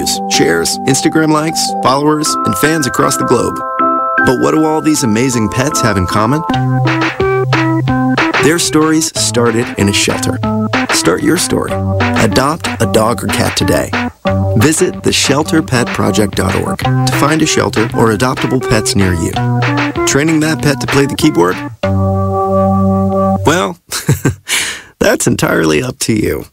views, shares, Instagram likes, followers, and fans across the globe. But what do all these amazing pets have in common? Their stories started in a shelter. Start your story. Adopt a dog or cat today. Visit theshelterpetproject.org to find a shelter or adoptable pets near you. Training that pet to play the keyboard? Well, that's entirely up to you.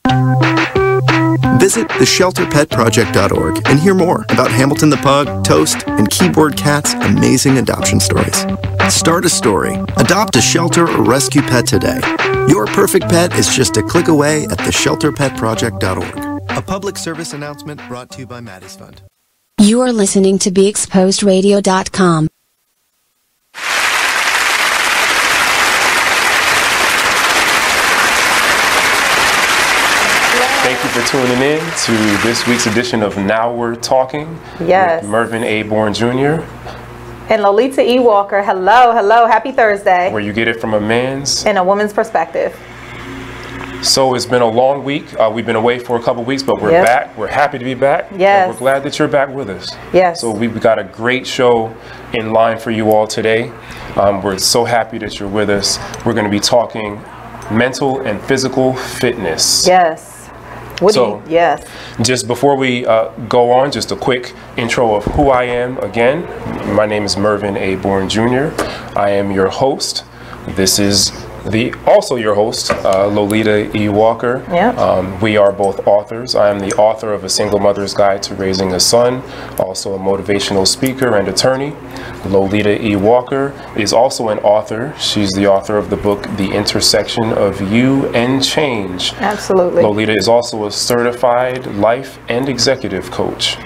Visit theshelterpetproject.org and hear more about Hamilton the Pug, Toast, and Keyboard Cat's amazing adoption stories. Start a story, adopt a shelter or rescue pet today. Your perfect pet is just a click away at theshelterpetproject.org. A public service announcement brought to you by Maddie's Fund. You are listening to BeExposedRadio.com. Thank you for tuning in to this week's edition of Now We're Talking. Yes. With Mervin A. Bourne Jr. And Lolita E. Walker. Hello, hello. Happy Thursday. Where you get it from a man's and a woman's perspective. So it's been a long week. We've been away for a couple weeks, but we're back. We're happy to be back. Yes. And we're glad that you're back with us. Yes. So we've got a great show in line for you all today. We're so happy that you're with us. We're going to be talking mental and physical fitness. Yes. Yes. Just before we go on, just a quick intro of who I am again. My name is Mervin A. Bourne Jr. I am your host. This is also your host, Lolita E. Walker. Yeah. We are both authors. I am the author of A Single Mother's Guide to Raising a Son, also a motivational speaker and attorney. Lolita E. Walker is also an author. She's the author of the book, The Intersection of You and Change. Absolutely. Lolita is also a certified life and executive coach.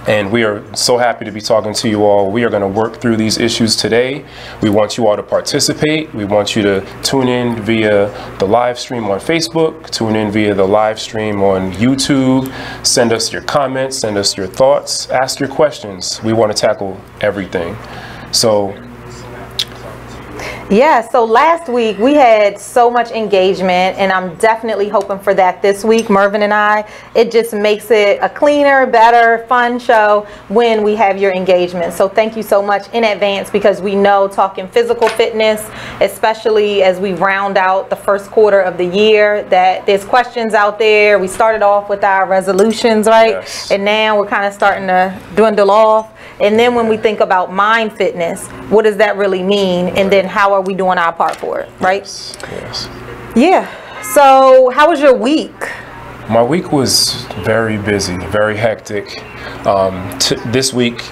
And we are so happy to be talking to you all. We are going to work through these issues today. We want you all to participate. We want you to tune in via the live stream on Facebook, tune in via the live stream on YouTube, send us your comments, send us your thoughts, ask your questions. We want to tackle everything. So yeah, so last week we had so much engagement, and I'm definitely hoping for that this week, Mervin and I. It just makes it a cleaner, better, fun show when we have your engagement. So thank you so much in advance, because we know talking physical fitness, especially as we round out the first quarter of the year, that there's questions out there. We started off with our resolutions, right? Yes. And now we're kind of starting to dwindle off. And then when we think about mind fitness, what does that really mean? And then how are we doing our part for it, right? Yes. Yes. Yeah. So how was your week? My week was very busy, very hectic. This week,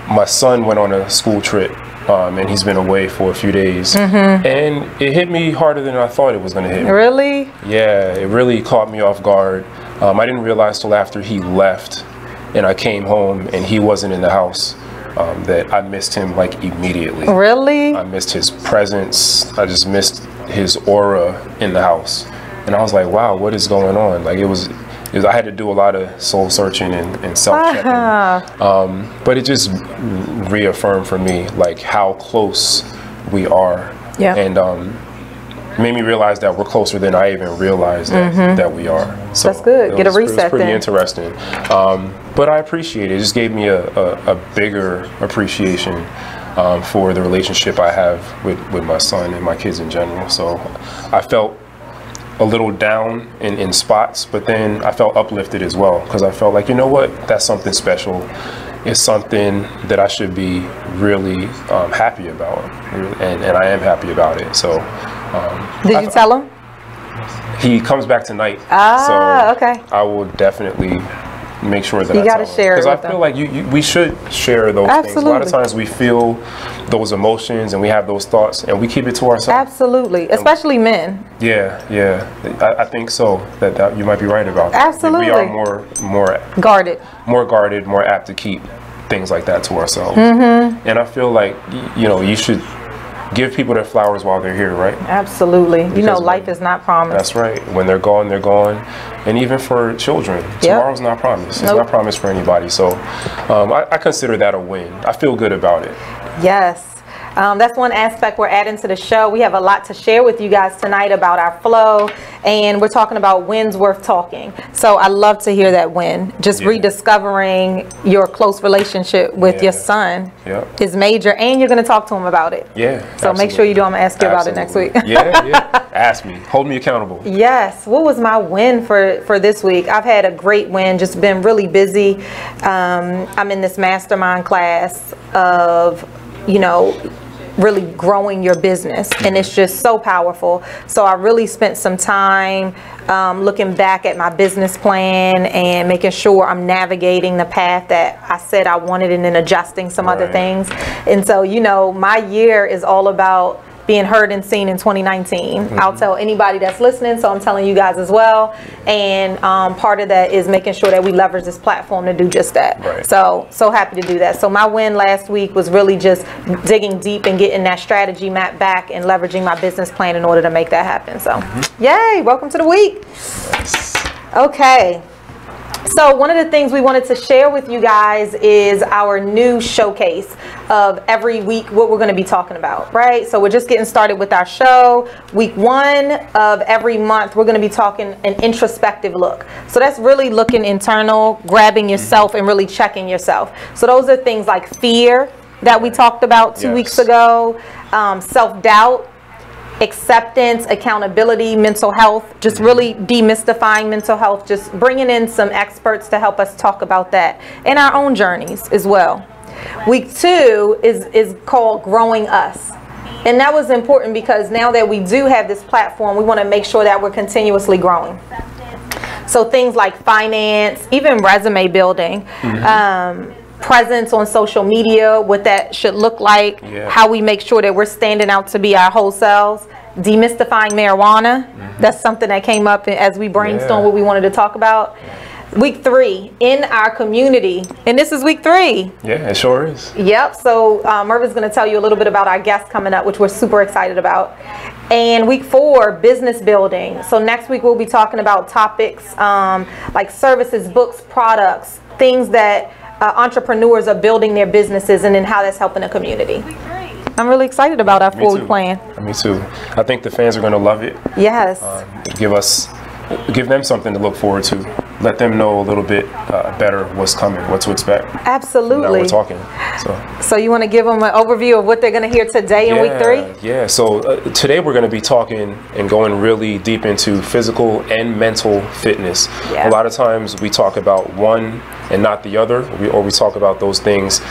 my son went on a school trip, and he's been away for a few days. And it hit me harder than I thought it was going to hit me. Really? Yeah, it really caught me off guard. I didn't realize till after he left and I came home and he wasn't in the house that I missed him like immediately. Really? I missed his presence. I just missed his aura in the house. And I was like, wow, what is going on? Like it was I had to do a lot of soul searching and self-checking. But it just reaffirmed for me like how close we are. Yeah. And made me realize that we're closer than I even realized that we are. So that's good. Get a reset. It was pretty then. interesting. But I appreciate it. It just gave me a bigger appreciation for the relationship I have with my son and my kids in general. So I felt a little down in spots, but then I felt uplifted as well, because I felt like, you know what, that's something special. It's something that I should be really happy about, and I am happy about it. So did you tell him? He comes back tonight. So okay. I will definitely make sure that you got to share it, because I feel like we should share those things. A lot of times we feel those emotions and we have those thoughts and we keep it to ourselves. Absolutely, especially men. Yeah, I think so. That you might be right about that. Absolutely, we are more guarded, more apt to keep things like that to ourselves. And I feel like you should give people their flowers while they're here, right? Absolutely. Because life is not promised. That's right. When they're gone, they're gone. And even for children, tomorrow's not promised. It's not promised for anybody. So I consider that a win. I feel good about it. Yes. That's one aspect we're adding to the show. We have a lot to share with you guys tonight about our flow, and we're talking about wins worth talking. So I love to hear that win. Just rediscovering your close relationship with your son is major, and you're going to talk to him about it. Yeah. So make sure you do. I'm going to ask you about it next week. Ask me. Hold me accountable. Yes. What was my win for this week? I've had a great win. Just been really busy. I'm in this mastermind class of, really growing your business, and it's just so powerful. So I really spent some time looking back at my business plan and making sure I'm navigating the path that I said I wanted, and then adjusting some other things. And so, my year is all about being heard and seen in 2019. I'll tell anybody that's listening, so I'm telling you guys as well. And part of that is making sure that we leverage this platform to do just that. So happy to do that. So my win last week was really just digging deep and getting that strategy map back and leveraging my business plan in order to make that happen. So yay, welcome to the week. Okay. So one of the things we wanted to share with you guys is our new showcase of every week what we're going to be talking about, right? So we're just getting started with our show. Week 1 of every month, we're going to be talking an introspective look. So that's really looking internal, grabbing yourself and really checking yourself. So those are things like fear that we talked about 2 weeks ago, self-doubt, acceptance, accountability, mental health, just really demystifying mental health, just bringing in some experts to help us talk about that and our own journeys as well. Week 2 is called Growing Us. And that was important because now that we do have this platform, we want to make sure that we're continuously growing. So things like finance, even resume building, presence on social media, what that should look like, how we make sure that we're standing out to be our whole selves, demystifying marijuana. That's something that came up as we brainstormed what we wanted to talk about. Week 3, in our community, and this is week 3. Yeah, it sure is. Yep. So Mervin's going to tell you a little bit about our guests coming up, which we're super excited about. And week 4, business building. So next week we'll be talking about topics like services, books, products, things that entrepreneurs are building their businesses, and then how that's helping the community. I'm really excited about our 4-week plan. Me too. I think the fans are going to love it. Yes. Give them something to look forward to. Let them know a little bit better what's coming, what to expect. Absolutely. Now we're talking. So you want to give them an overview of what they're going to hear today in week 3? Yeah. So today we're going to be talking and going really deep into physical and mental fitness. A lot of times we talk about one and not the other, or we talk about those things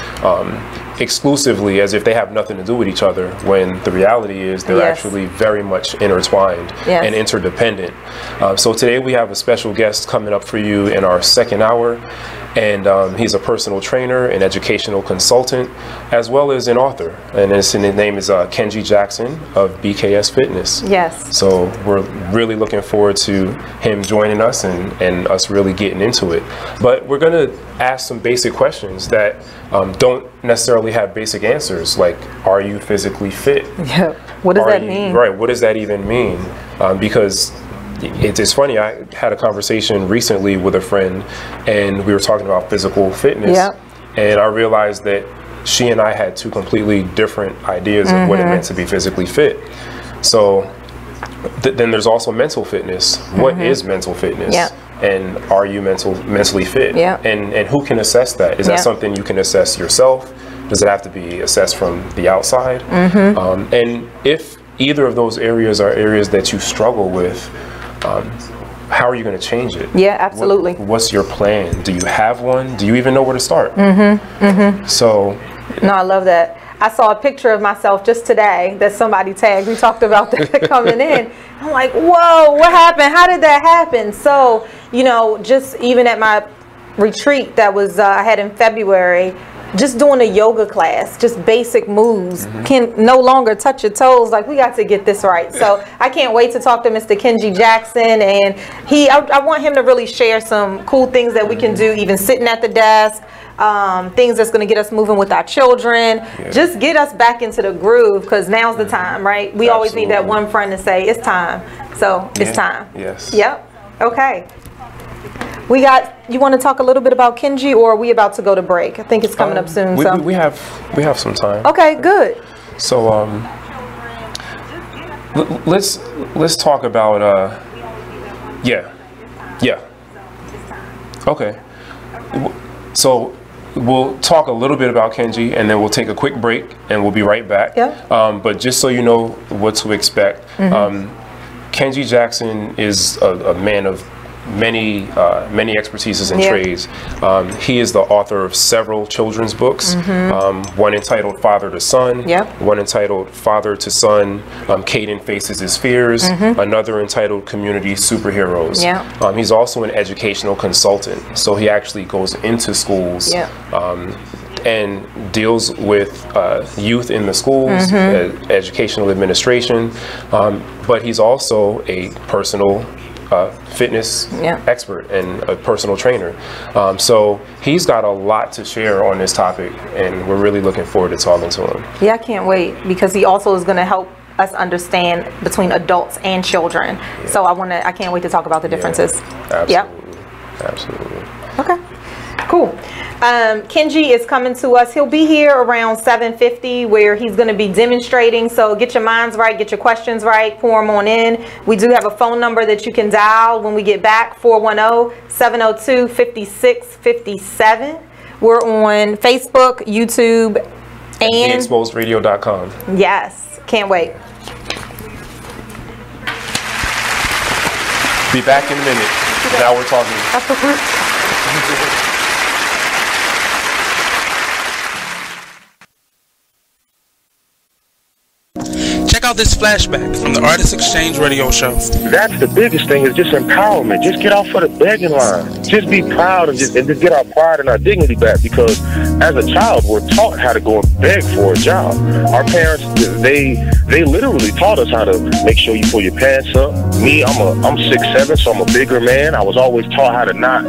exclusively as if they have nothing to do with each other, when the reality is they're actually very much intertwined and interdependent. So today we have a special guest coming up for you in our 2nd hour, and he's a personal trainer, an educational consultant, as well as an author, and his name is Kenji Jackson of BKS Fitness. So we're really looking forward to him joining us and us really getting into it. But we're going to ask some basic questions that don't necessarily have basic answers, like, are you physically fit? What does that mean? Right, what does that even mean? Because it's funny, I had a conversation recently with a friend, and we were talking about physical fitness, and I realized that she and I had 2 completely different ideas of what it meant to be physically fit. So then there's also mental fitness. What is mental fitness? And are you mentally fit? And who can assess that? Is that something you can assess yourself? Does it have to be assessed from the outside? And if either of those areas are areas that you struggle with, how are you going to change it? Absolutely. What's your plan? Do you have one? Do you even know where to start? So, no, I love that. I saw a picture of myself just today that somebody tagged. We talked about that coming in. I'm like, whoa, what happened? How did that happen? So, just even at my retreat that was I had in February, just doing a yoga class, just basic moves, can no longer touch your toes. Like, we got to get this right. So I can't wait to talk to Mr. Kenji Jackson, and I want him to really share some cool things that we can do, even sitting at the desk, things that's going to get us moving with our children, just get us back into the groove, because now's the time, right? We always need that one friend to say, it's time. So it's time. Yep. Okay. You want to talk a little bit about Kenji, or are we about to go to break? I think it's coming up soon. We have some time. Okay, good. So let's talk about yeah. Okay. So we'll talk a little bit about Kenji, and then we'll take a quick break, and we'll be right back. Yeah. But just so you know what to expect, Kenji Jackson is a man of many expertises and trades. He is the author of several children's books, one entitled Father to Son, one entitled Father to Son, Caden Faces His Fears, another entitled Community Superheroes. He's also an educational consultant, so he actually goes into schools and deals with youth in the schools, educational administration, but he's also a personal fitness expert and a personal trainer. So he's got a lot to share on this topic, and we're really looking forward to talking to him. Yeah, I can't wait, because he also is going to help us understand between adults and children. So I can't wait to talk about the differences. Absolutely. Okay, cool. Kenji is coming to us. He'll be here around 7:50, where he's going to be demonstrating. So get your minds right, get your questions right, pour them on in. We do have a phone number that you can dial when we get back, 410-702-5657. We're on Facebook, YouTube, and TheExposedRadio.com. Yes, can't wait. Be back in a minute. Now we're talking. Check out this flashback from the Artist Exchange radio show. That's the biggest thing, is just empowerment. Just get off of the begging line. Just be proud and just get our pride and our dignity back, because as a child, we're taught how to go and beg for a job. Our parents, they literally taught us how to make sure you pull your pants up. Me, I'm 6'7", so I'm a bigger man. I was always taught how to not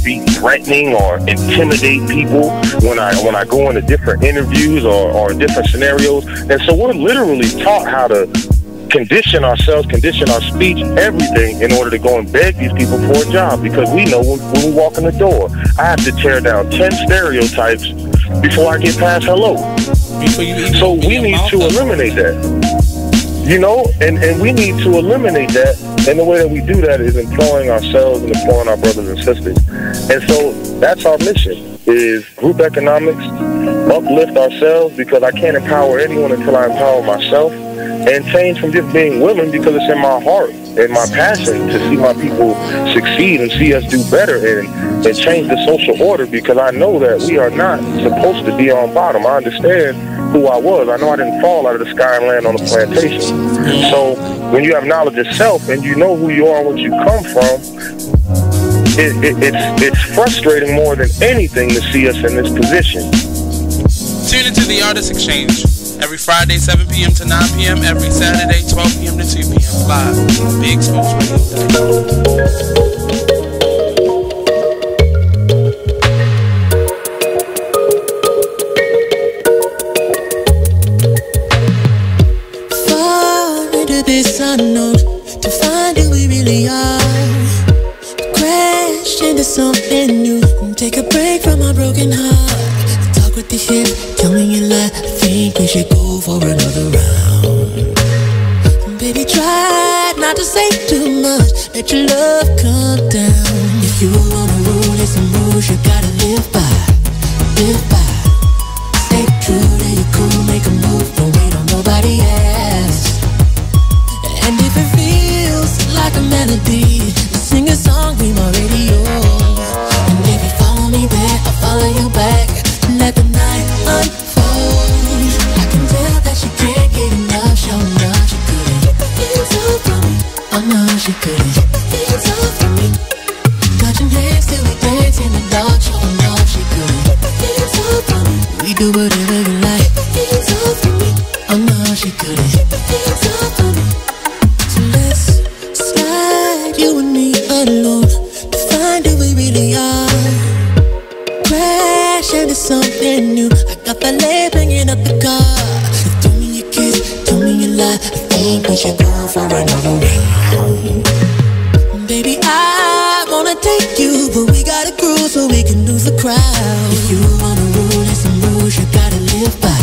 be threatening or intimidate people when I go into different interviews or in different scenarios. And so we're literally taught how to condition ourselves, condition our speech, everything, in order to go and beg these people for a job, because we know when we walk in the door, I have to tear down 10 stereotypes before I get past hello. So we need to eliminate that. You know, and we need to eliminate that, and the way that we do that is employing ourselves and employing our brothers and sisters. And so that's our mission, is group economics, uplift ourselves, because I can't empower anyone until I empower myself, and change from just being willing, because it's in my heart and my passion to see my people succeed and see us do better and change the social order, because I know that we are not supposed to be on bottom. I understand who I was. I know I didn't fall out of the sky and land on a plantation. So when you have knowledge of self and you know who you are and what you come from, it's frustrating more than anything to see us in this position. Tune into the Artist Exchange every Friday 7 p.m. to 9 p.m. every Saturday 12 p.m. to 2 p.m. live on TheExposedRadio.com. This unknown, to find who we really are. Crash into something new, take a break from our broken heart. Talk with the hip, tell me you lie. I think we should go for another round. Baby, try not to say too much, let your love come down. If you wanna rule, there's some rules you gotta live by. Live by. Stay true to your cool, make a move, don't wait on nobody else. And if it feels like a melody, sing a song, we already yours. And if you follow me there, I'll follow you back. Let the night unfold. I can tell that she can't get enough, show enough. She couldn't get the hands off from me. I know she couldn't get the hands off from me. Touching hands till we dance in the dark, show enough. She couldn't get the hands off from me. We do whatever we like. Get the hands off from me. I know she couldn't get the hands off from me. You and me alone, to find who we really are. Crash into something new. I got that leg banging up the car. Throw me a kiss, tell me you lie. I think we should go for another round. Baby, I wanna take you, but we gotta groove so we can lose the crowd. If you wanna rule, there's some rules you gotta live by.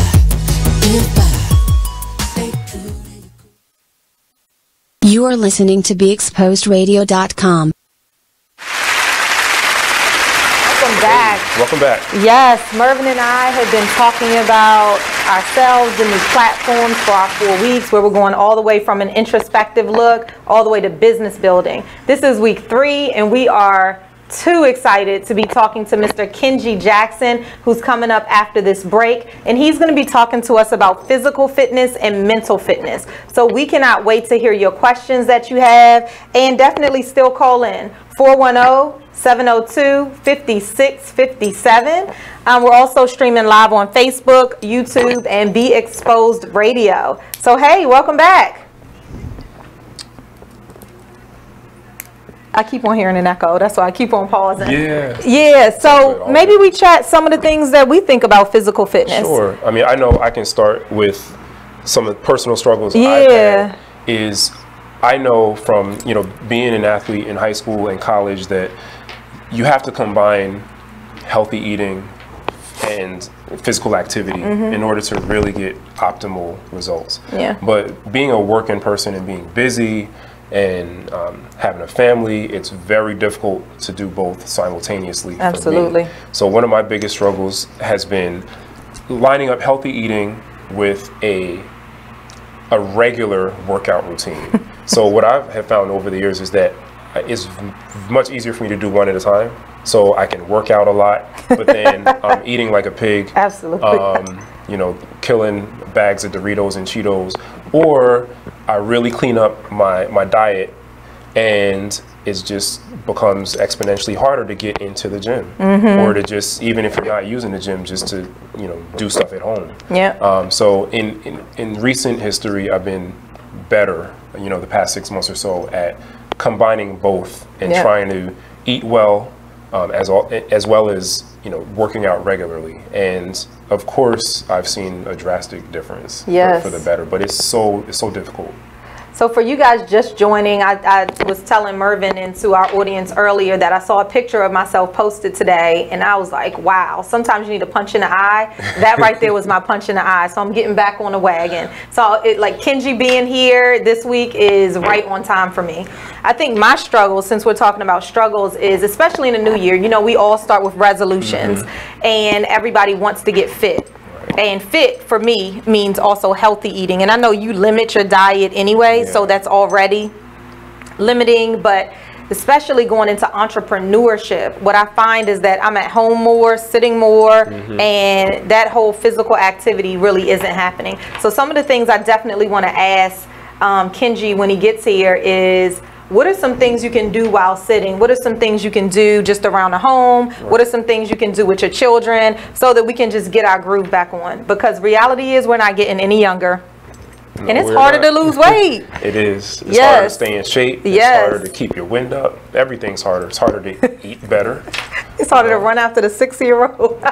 Live by. You're listening to BeExposedRadio.com. Welcome back. Welcome back. Yes, Mervin and I have been talking about ourselves and these platforms for our 4 weeks, where we're going all the way from an introspective look all the way to business building. This is week 3, and we are too excited to be talking to Mr. Kenji Jackson, who's coming up after this break, and he's going to be talking to us about physical fitness and mental fitness. So we cannot wait to hear your questions that you have, and definitely still call in 410-702-5657. We're also streaming live on Facebook, YouTube, and Be Exposed Radio. So hey, welcome back. I keep on hearing an echo. That's why I keep on pausing. Yeah. So maybe we chat some of the things that we think about physical fitness. Sure. I mean, I know I can start with some of the personal struggles I've had. I know from, being an athlete in high school and college that you have to combine healthy eating and physical activity in order to really get optimal results. Yeah. But being a working person and being busy and having a family, it's very difficult to do both simultaneously. Absolutely. For me. So one of my biggest struggles has been lining up healthy eating with a regular workout routine. So what I have found over the years is that it's much easier for me to do one at a time. So I can work out a lot, but then I'm eating like a pig. Absolutely. Killing bags of Doritos and Cheetos, or I really clean up my diet, and it just becomes exponentially harder to get into the gym, or to just, even if you're not using the gym, just to do stuff at home. Yeah. So in recent history, I've been better, the past 6 months or so, at combining both and trying to eat well, as well as working out regularly. And of course, I've seen a drastic difference for the better, but it's so difficult. So for you guys just joining, I was telling Mervin and to our audience earlier that I saw a picture of myself posted today, and I was like, wow, sometimes you need a punch in the eye. That right there was my punch in the eye. So I'm getting back on the wagon. So like Kenji being here this week is right on time for me. I think my struggles, since we're talking about struggles, is especially in the new year, we all start with resolutions, and everybody wants to get fit. And fit for me means also healthy eating. And I know you limit your diet anyway, so that's already limiting. But especially going into entrepreneurship, what I find is that I'm at home more, sitting more, and that whole physical activity really isn't happening. So some of the things I definitely want to ask Kenji when he gets here is, what are some things you can do while sitting? What are some things you can do just around the home? What are some things you can do with your children, so that we can just get our groove back on? Because reality is, we're not getting any younger. No, and it's harder to lose weight. It is. It's harder to stay in shape. It's harder to keep your wind up. Everything's harder. It's harder to eat better. It's harder to run after the 6-year-old.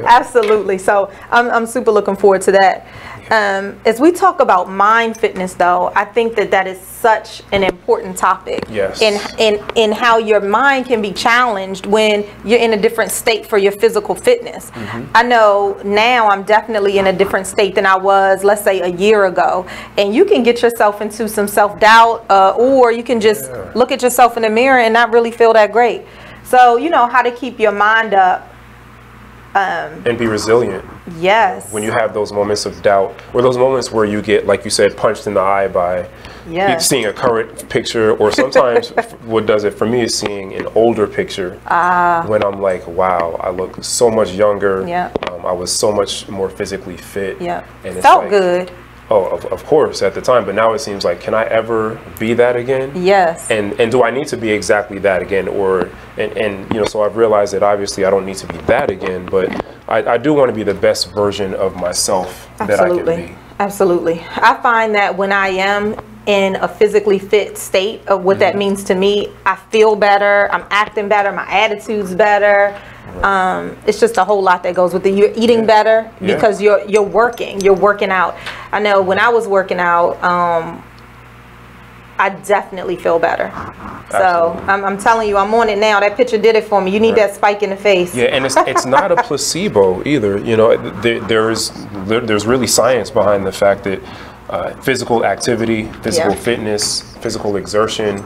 Absolutely. So I'm super looking forward to that. As we talk about mind fitness, though, I think that is such an important topic. Yes. In how your mind can be challenged when you're in a different state for your physical fitness. I know now I'm definitely in a different state than I was, let's say, a year ago. And you can get yourself into some self-doubt, or you can just look at yourself in the mirror and not really feel that great. So, how to keep your mind up. And be resilient. Yes. When you have those moments of doubt, or those moments where you get, like you said, punched in the eye by seeing a current picture, or sometimes what does it for me is seeing an older picture when I'm like, wow, I look so much younger. I was so much more physically fit. And it felt good. Oh, of course, at the time, but now it seems like, can I ever be that again? Yes. And do I need to be exactly that again? Or so I've realized that obviously I don't need to be that again, but I do want to be the best version of myself that I can be. Absolutely. I find that when I am in a physically fit state of what that means to me, I feel better, I'm acting better, my attitude's better. It's just a whole lot that goes with it. You're eating better because you're working out. I know when I was working out, I definitely feel better. So I'm telling you, I'm on it now. That picture did it for me. You need that spike in the face. Yeah, and it's not a placebo either. There's really science behind the fact that physical activity, physical fitness, physical exertion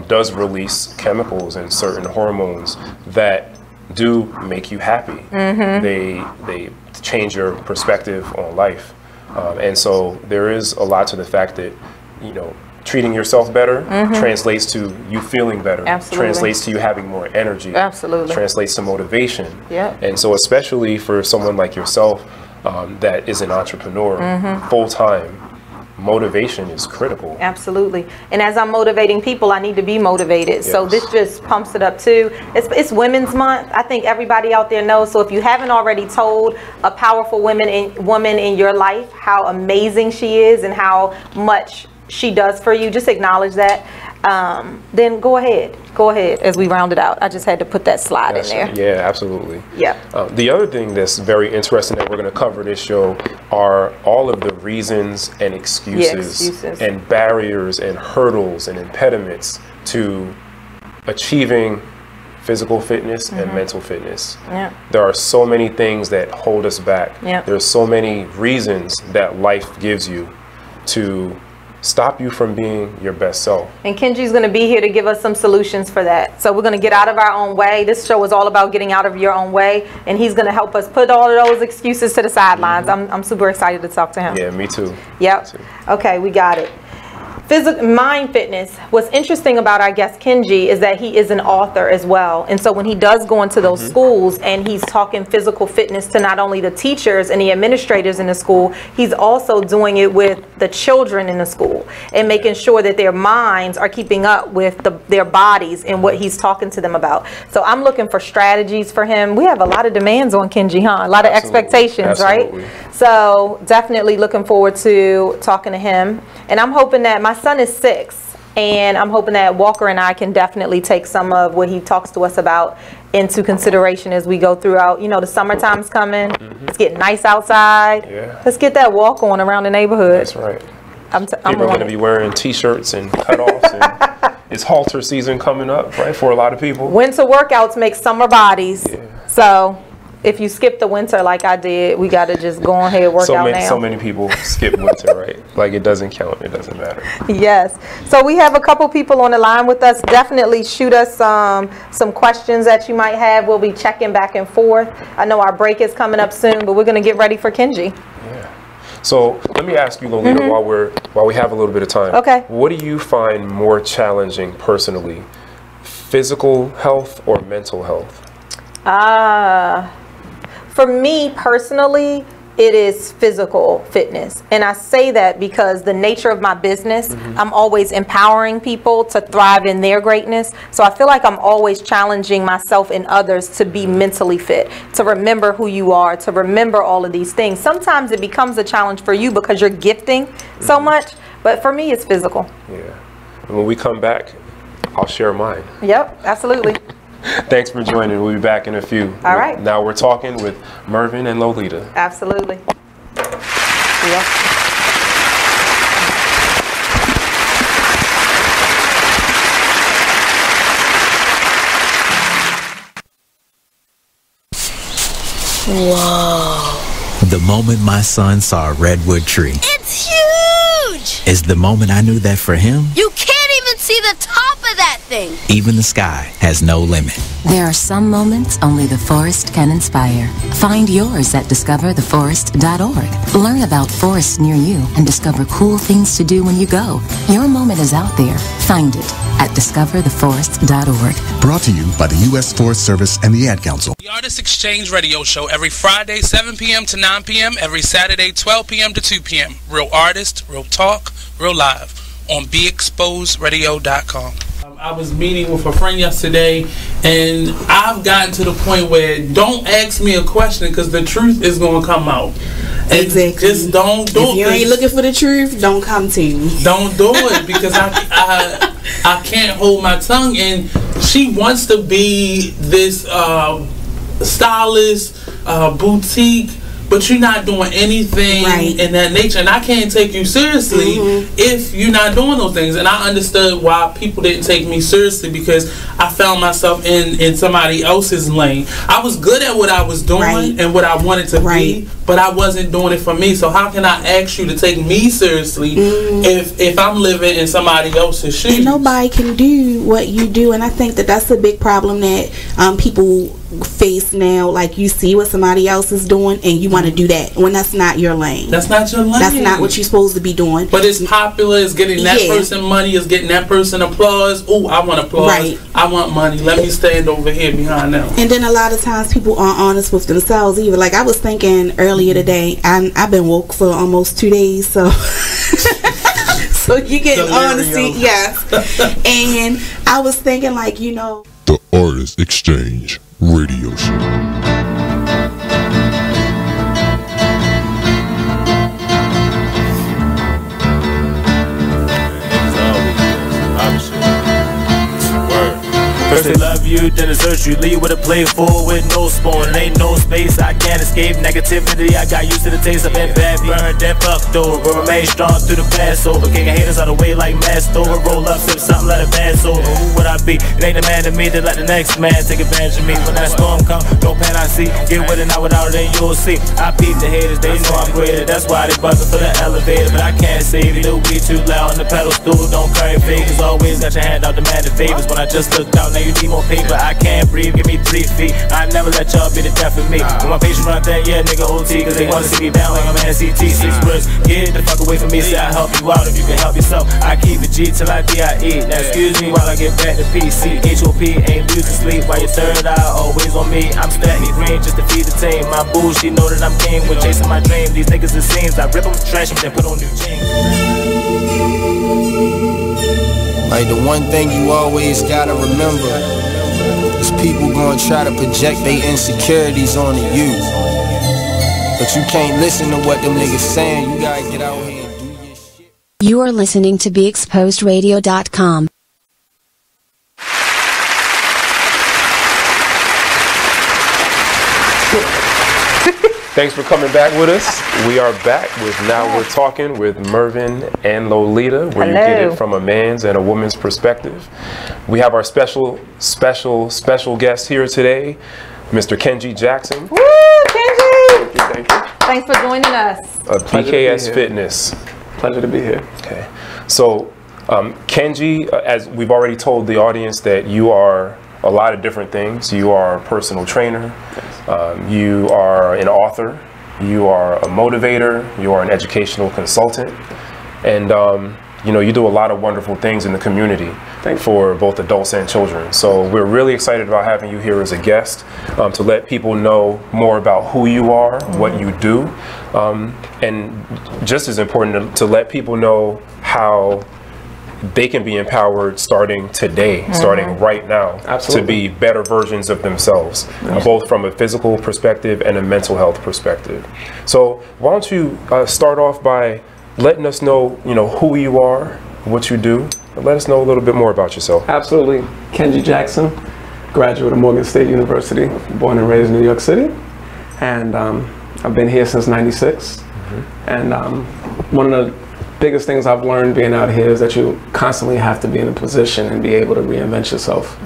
does release chemicals and certain hormones that do make you happy. They change your perspective on life. And so there is a lot to the fact that, you know, treating yourself better translates to you feeling better. Translates to you having more energy. Translates to motivation. And so especially for someone like yourself that is an entrepreneur full-time, motivation is critical. And as I'm motivating people, I need to be motivated. So this just pumps it up too. It's Women's Month. I think everybody out there knows. So if you haven't already told a powerful woman in your life how amazing she is and how much she does for you, just acknowledge that. Then go ahead as we round it out. I just had to put that slide in there. Yeah, absolutely. The other thing that's very interesting that we're going to cover this show are all of the reasons and excuses and barriers and hurdles and impediments to achieving physical fitness and mental fitness. There are so many things that hold us back. There's so many reasons that life gives you to stop you from being your best self. And Kenji's going to be here to give us some solutions for that. So we're going to get out of our own way. This show is all about getting out of your own way, and he's going to help us put all of those excuses to the sidelines. I'm super excited to talk to him. Yeah, me too. Okay, we got it. Mind fitness. What's interesting about our guest Kenji is that he is an author as well, and so when he does go into those schools and he's talking physical fitness to not only the teachers and the administrators in the school, he's also doing it with the children in the school and making sure that their minds are keeping up with their bodies and what he's talking to them about. So I'm looking for strategies for him. We have a lot of demands on Kenji, a lot of expectations, right? So definitely looking forward to talking to him, and I'm hoping that my son is 6, and I'm hoping that Walker and I can definitely take some of what he talks to us about into consideration as we go throughout. You know, the summertime's coming. It's getting nice outside. Let's get that walk on around the neighborhood. That's right. People are going to be wearing t-shirts and cutoffs, and it's halter season coming up, right, for a lot of people. Winter workouts make summer bodies. So if you skip the winter like I did, we got to just go on ahead and work out now. So many people skip winter, right? Like it doesn't count. It doesn't matter. Yes. So we have a couple people on the line with us. Definitely shoot us some questions that you might have. We'll be checking back and forth. I know our break is coming up soon, but we're going to get ready for Kenji. So let me ask you, Lolita, while we have a little bit of time. What do you find more challenging personally, physical health or mental health? For me personally, it is physical fitness. And I say that because the nature of my business, I'm always empowering people to thrive in their greatness. So I feel like I'm always challenging myself and others to be mentally fit, to remember who you are, to remember all of these things. Sometimes it becomes a challenge for you because you're gifting so much, but for me, it's physical. And when we come back, I'll share mine. Absolutely. Thanks for joining. We'll be back in a few. All right. Now we're talking with Mervin and Lolita. Absolutely. Whoa. The moment my son saw a redwood tree. It's huge! Is the moment I knew that for him, you can't even see the top of that thing. Even the sky has no limit. There are some moments only the forest can inspire. Find yours at discovertheforest.org. Learn about forests near you and discover cool things to do when you go. Your moment is out there. Find it at discovertheforest.org. Brought to you by the U.S. Forest Service and the Ad Council. The Artist Exchange Radio Show every Friday, 7 p.m. to 9 p.m. Every Saturday, 12 p.m. to 2 p.m. Real artist, real talk, real live on BeExposedRadio.com. I was meeting with a friend yesterday, and I've gotten to the point where don't ask me a question because the truth is going to come out. Exactly. Just don't do it. If you ain't looking for the truth, don't come to me. Don't do it because I can't hold my tongue. And she wants to be this stylist, boutique but you're not doing anything in that nature, and I can't take you seriously if you're not doing those things. And I understood why people didn't take me seriously, because I found myself in somebody else's lane. I was good at what I was doing and what I wanted to be, but I wasn't doing it for me. So how can I ask you to take me seriously if I'm living in somebody else's shoes? And nobody can do what you do, and I think that that's a big problem that people face now. Like, you see what somebody else is doing and you want to do that when that's not your lane. That's not your lane. That's not what you're supposed to be doing. But it's popular, it's getting that person money, it's getting that person applause. Oh, I want applause. I want money. Let me stand over here behind them. And then a lot of times people aren't honest with themselves either. Like, I was thinking earlier today, I've been woke for almost 2 days, so so you get honesty, and I was thinking, like, you know, the Artist Exchange Radio Show. First they love you, then desert you, leave with a plate full with no spoon. Ain't no space, I can't escape negativity. I got used to the taste of it, bad, burned and fucked over. Remain strong through the past over. Kicking haters out of the way like masked over. Roll up, sip something, let it pass over. Who would I be? It ain't the man to me to let the next man take advantage of me. When that storm come, no pan I see. Get with it, not without it, then you'll see. I peep the haters, they know I'm greater. That's why they buzzing for the elevator, but I can't save you. Little be too loud on the pedal stool, don't carry favors. Always got your hand out demanding favors. When I just looked out, now you need more paper, I can't breathe, give me 3 feet. I never let y'all be the death of me. When my patients run that, yeah, nigga OT, cause they wanna see me down like I'm an NCT. 6 words, get the fuck away from me, say I help you out. If you can help yourself, I keep it G till I DIE. Now excuse me while I get back to PC. HOP ain't losing sleep while your third eye always on me. I'm stacking green just to feed the team. My boo, she know that I'm king when chasing my dream. These niggas it seems I rip them, trash them, then put on new jeans. Like, the one thing you always gotta remember is people gonna try to project their insecurities onto you. But you can't listen to what them niggas saying. You gotta get out here and do your shit. You are listening to BeExposedRadio.com. Thanks for coming back with us. We are back with Now We're Talking with Mervin and Lolita, where you get it from a man's and a woman's perspective. We have our special guest here today, Mr. Kenji Jackson. Woo, Kenji! Thank you. Thanks for joining us. PKS Fitness. Pleasure to be here. Okay. So, Kenji, as we've already told the audience, that you are a lot of different things. You are a personal trainer. You are an author. You are a motivator. You are an educational consultant. And you know, you do a lot of wonderful things in the community for both adults and children. So we're really excited about having you here as a guest to let people know more about who you are, what you do, and just as important to let people know how they can be empowered starting today, starting right now, to be better versions of themselves, both from a physical perspective and a mental health perspective. So why don't you start off by letting us know, you know, who you are, what you do, and let us know a little bit more about yourself. Absolutely. Kenji Jackson, graduate of Morgan State University, born and raised in New York City, and I've been here since '96. And one of the biggest things I've learned being out here is that you constantly have to be in a position and be able to reinvent yourself.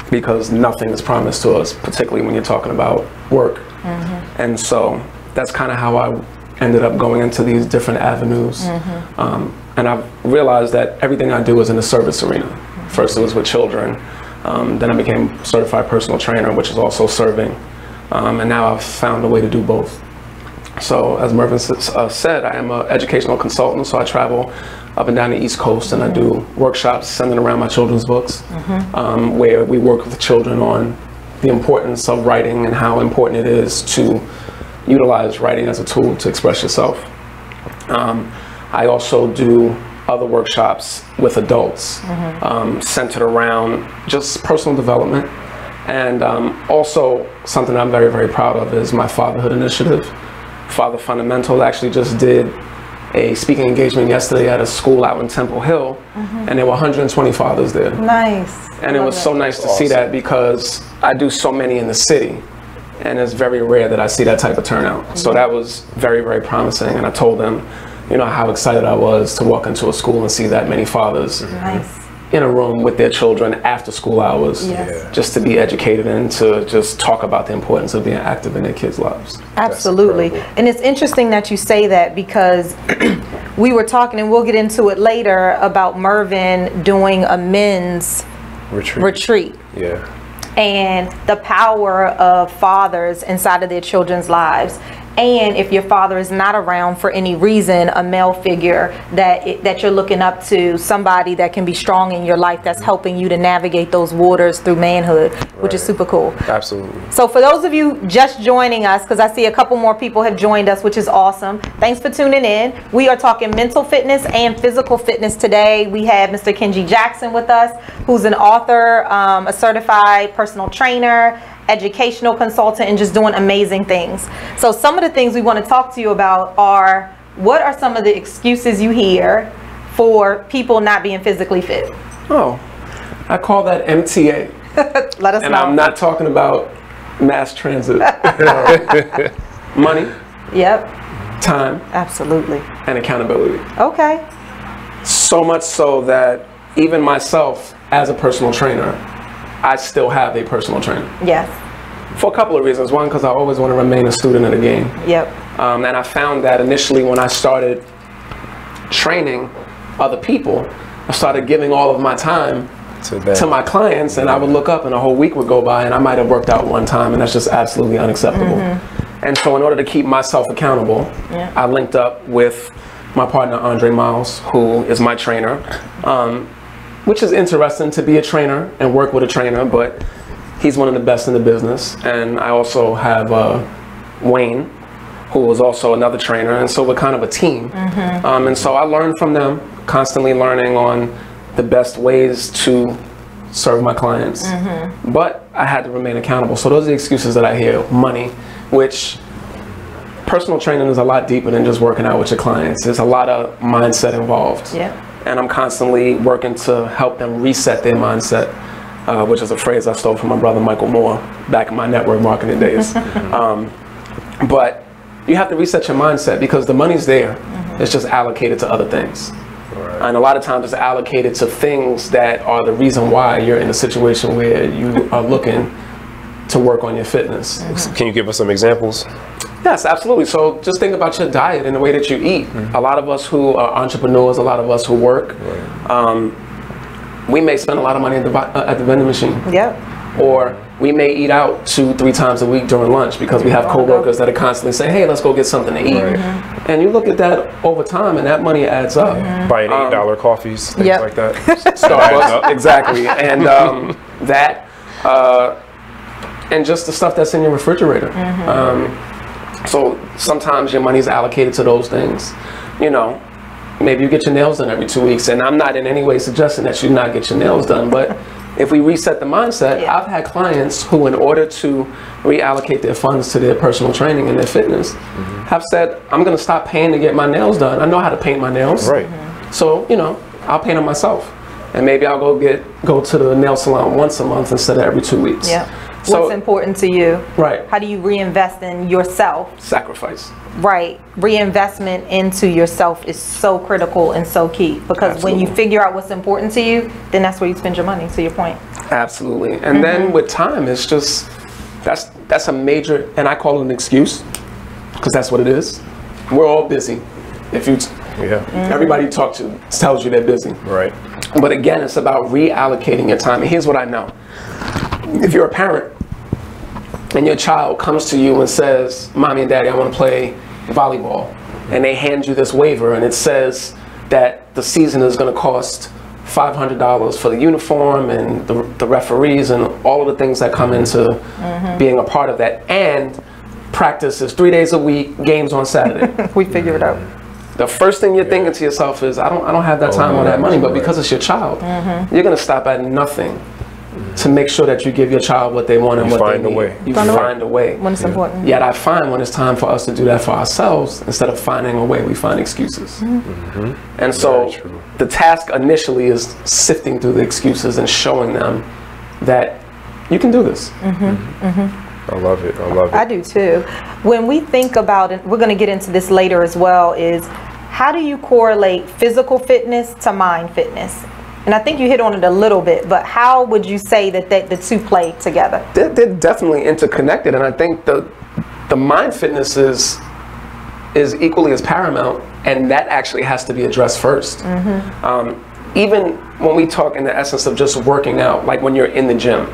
Because nothing is promised to us, particularly when you're talking about work. And so that's kind of how I ended up going into these different avenues. And I've realized that everything I do is in the service arena. First it was with children, then I became a certified personal trainer, which is also serving. And now I've found a way to do both. So as Mervin said, I am an educational consultant, so I travel up and down the East Coast and I do workshops centered around my children's books, where we work with children on the importance of writing and how important it is to utilize writing as a tool to express yourself. I also do other workshops with adults centered around just personal development. And also something I'm very, very proud of is my fatherhood initiative. Father Fundamental actually just did a speaking engagement yesterday at a school out in Temple Hill, and there were 120 fathers there. Nice. And it was so nice to see that, because I do so many in the city, And it's very rare that I see that type of turnout. So that was very, very promising. And I told them, you know, how excited I was to walk into a school and see that many fathers in a room with their children after school hours, just to be educated and to just talk about the importance of being active in their kids' lives. Absolutely. And it's interesting that you say that, because we were talking, and we'll get into it later, about Mervin doing a men's retreat. Yeah. And the power of fathers inside of their children's lives. And if your father is not around for any reason, a male figure that you're looking up to, somebody that can be strong in your life, that's helping you to navigate those waters through manhood, which is super cool. Absolutely. So for those of you just joining us, because I see a couple more people have joined us, which is awesome. Thanks for tuning in. We are talking mental fitness and physical fitness today. We have Mr. Kenji Jackson with us, who's an author, a certified personal trainer, educational consultant, and just doing amazing things. So some of the things we want to talk to you about are, what are some of the excuses you hear for people not being physically fit? Oh, I call that MTA. Let us know. And I'm not talking about mass transit. Money. Yep. Time. Absolutely. And accountability. Okay. So much so that even myself, as a personal trainer, I still have a personal trainer. Yes. For a couple of reasons. One, because I always want to remain a student of the game. Yep. And I found that initially when I started training other people, I started giving all of my time to my clients, and I would look up and a whole week would go by and I might have worked out one time, and that's just absolutely unacceptable. And so in order to keep myself accountable, I linked up with my partner Andre Miles, who is my trainer. Which is interesting, to be a trainer and work with a trainer, but he's one of the best in the business. And I also have Wayne, who is also another trainer, and so we're kind of a team. And so I learn from them, constantly learning on the best ways to serve my clients. But I had to remain accountable. So those are the excuses that I hear. Money, which personal training is a lot deeper than just working out with your clients. There's a lot of mindset involved. And I'm constantly working to help them reset their mindset, which is a phrase I stole from my brother Michael Moore back in my network marketing days. But you have to reset your mindset, because the money's there. It's just allocated to other things. And a lot of times it's allocated to things that are the reason why you're in a situation where you are looking to work on your fitness. Can you give us some examples? Yes, absolutely. So just think about your diet and the way that you eat. A lot of us who are entrepreneurs, a lot of us who work, we may spend a lot of money at the vending machine. Or we may eat out 2-3 times a week during lunch, because we have co-workers that are constantly saying, hey, let's go get something to eat. And you look at that over time, and that money adds up. Buying $8 coffees, things like that. Starbucks, exactly. And and just the stuff that's in your refrigerator. So sometimes your money's allocated to those things. You know, maybe you get your nails done every 2 weeks, and I'm not in any way suggesting that you not get your nails done, but if we reset the mindset, I've had clients who, in order to reallocate their funds to their personal training and their fitness, have said, I'm going to stop paying to get my nails done. I know how to paint my nails. So, you know, I'll paint them myself. And maybe I'll go to the nail salon once a month instead of every 2 weeks. So, what's important to you? Right. How do you reinvest in yourself? Sacrifice. Right. Reinvestment into yourself is so critical and so key, because when you figure out what's important to you, then that's where you spend your money, to your point. Absolutely. And then with time, it's just, that's a major, and I call it an excuse, because that's what it is. We're all busy. If you, everybody you talk to tells you they're busy. But again, it's about reallocating your time. And here's what I know. If you're a parent and your child comes to you and says, Mommy and Daddy, I want to play volleyball, and they hand you this waiver and it says that the season is going to cost $500 for the uniform and the referees and all of the things that come into being a part of that, and practice is 3 days a week, games on Saturday. We figure it out. The first thing you're thinking to yourself is, I don't have that time or that money, but because it's your child, you're going to stop at nothing to make sure that you give your child what they want and what they need. You find a way. When it's important. Yet I find when it's time for us to do that for ourselves, instead of finding a way, we find excuses. And so the task initially is sifting through the excuses and showing them that you can do this. I love it. I love it. I do too. When we think about it, we're going to get into this later as well, is how do you correlate physical fitness to mind fitness? And I think you hit on it a little bit, but how would you say that the two play together? They're definitely interconnected, and I think the mind fitness is equally as paramount, and that actually has to be addressed first. Even when we talk in the essence of just working out, like when you're in the gym.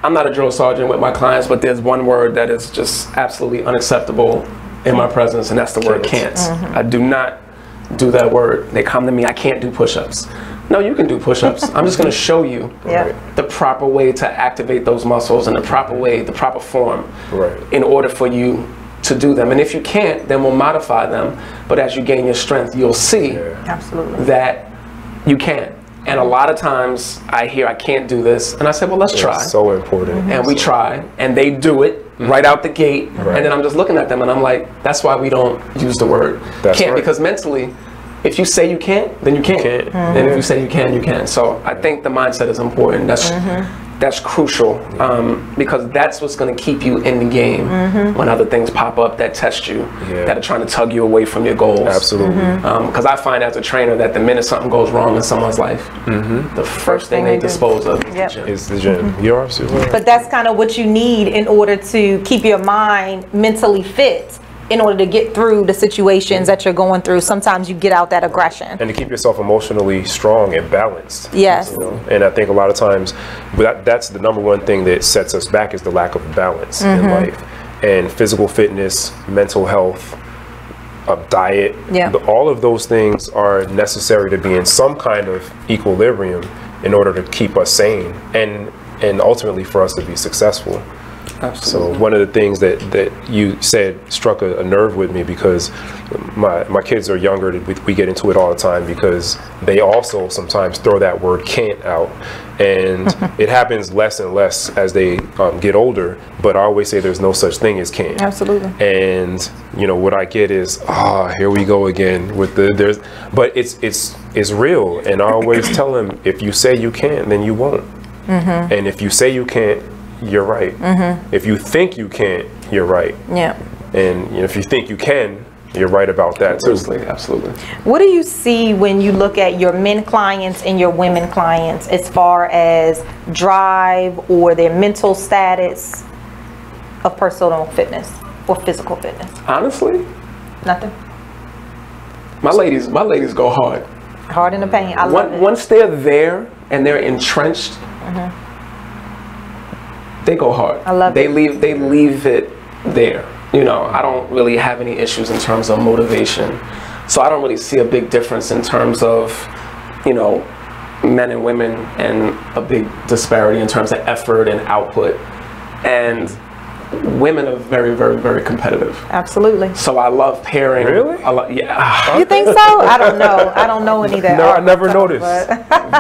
I'm not a drill sergeant with my clients, but there's one word that is just absolutely unacceptable in my presence, and that's the word can't. I do not do that word. They come to me, I can't do push-ups. No, you can do push-ups. I'm just going to show you the proper way to activate those muscles and the proper way, the proper form in order for you to do them. And if you can't, then we'll modify them. But as you gain your strength, you'll see that you can. And a lot of times I hear I can't do this, and I say, well, let's try. It's so important. And we try, and they do it right out the gate. And then I'm just looking at them, and I'm like, that's why we don't use the word can't, because mentally, if you say you can't, then you can't. And if you say you can, you can. So I think the mindset is important. That's crucial, because that's what's going to keep you in the game when other things pop up that test you, that are trying to tug you away from your goals. Absolutely. Because I find as a trainer that the minute something goes wrong in someone's life, the first thing they dispose of is the gym. You're absolutely right. But that's kind of what you need in order to keep your mind mentally fit, in order to get through the situations that you're going through. Sometimes you get out that aggression. And to keep yourself emotionally strong and balanced. Yes. You know? And I think a lot of times, that's the number one thing that sets us back, is the lack of balance in life. And physical fitness, mental health, diet, all of those things are necessary to be in some kind of equilibrium in order to keep us sane and ultimately for us to be successful. Absolutely. So one of the things that you said struck a nerve with me, because my kids are younger. We get into it all the time because they also sometimes throw that word can't out, and it happens less and less as they get older. But I always say there's no such thing as can't. Absolutely. And you know what I get is, here we go again with but it's real. And I always tell them, if you say you can't, then you won't. And if you say you can't, you're right. If you think you can't, you're right. And you know, if you think you can, you're right about that too. Absolutely. What do you see when you look at your men clients and your women clients as far as drive or their mental status of personal fitness or physical fitness? Honestly, nothing. My ladies go hard. Hard in the paint. I love it. Once they're there and they're entrenched, they go hard. I love it. They leave it there. You know, I don't really have any issues in terms of motivation. So I don't really see a big difference in terms of, you know, men and women, and a big disparity in terms of effort and output. And women are very, very, very competitive. Absolutely. So I love pairing. Really? Yeah. You think so? I don't know. I don't know any that. No, I never noticed.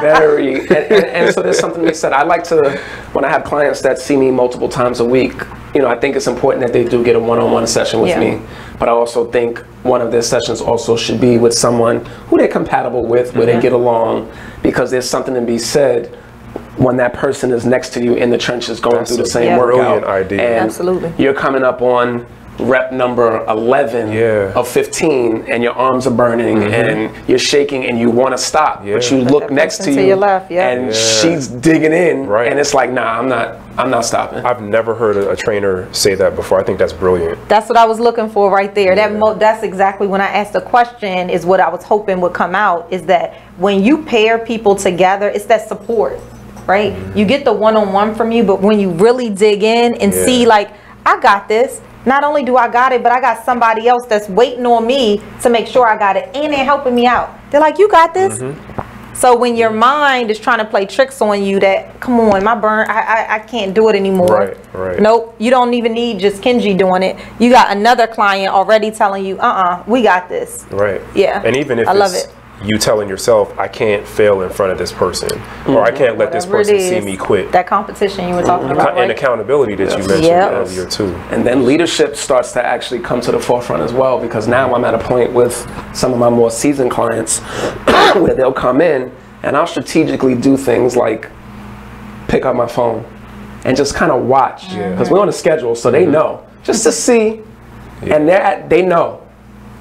Very. And so there's something to be said. I like to, when I have clients that see me multiple times a week, you know, I think it's important that they do get a one-on-one session with me. But I also think one of their sessions also should be with someone who they're compatible with, where they get along, because there's something to be said when that person is next to you in the trenches going through the same workout. Brilliant idea. And absolutely. You're coming up on rep number 11 of 15, and your arms are burning and you're shaking and you want to stop, but you look next to you your left, and she's digging in, and it's like, nah, I'm not stopping. I've never heard a trainer say that before. I think that's brilliant. That's what I was looking for right there. That's exactly when I asked the question, is what I was hoping would come out, is that when you pair people together, it's that support, right? You get the one-on-one from you, but when you really dig in and see, like, I got this. Not only do I got it, but I got somebody else that's waiting on me to make sure I got it, and they're helping me out. They're like, you got this? So when your mind is trying to play tricks on you that, come on, my burn, I can't do it anymore. Right. Nope, you don't even need just Kenji doing it. You got another client already telling you, we got this. Right. Yeah. And even if I love it. You telling yourself, I can't fail in front of this person, or I can't let this person see me quit. That competition you were talking about, and accountability that you mentioned earlier too. And then leadership starts to actually come to the forefront as well, because now I'm at a point with some of my more seasoned clients where they'll come in and I'll strategically do things like pick up my phone and just kind of watch, because we're on a schedule, so they know, just to see, and they know.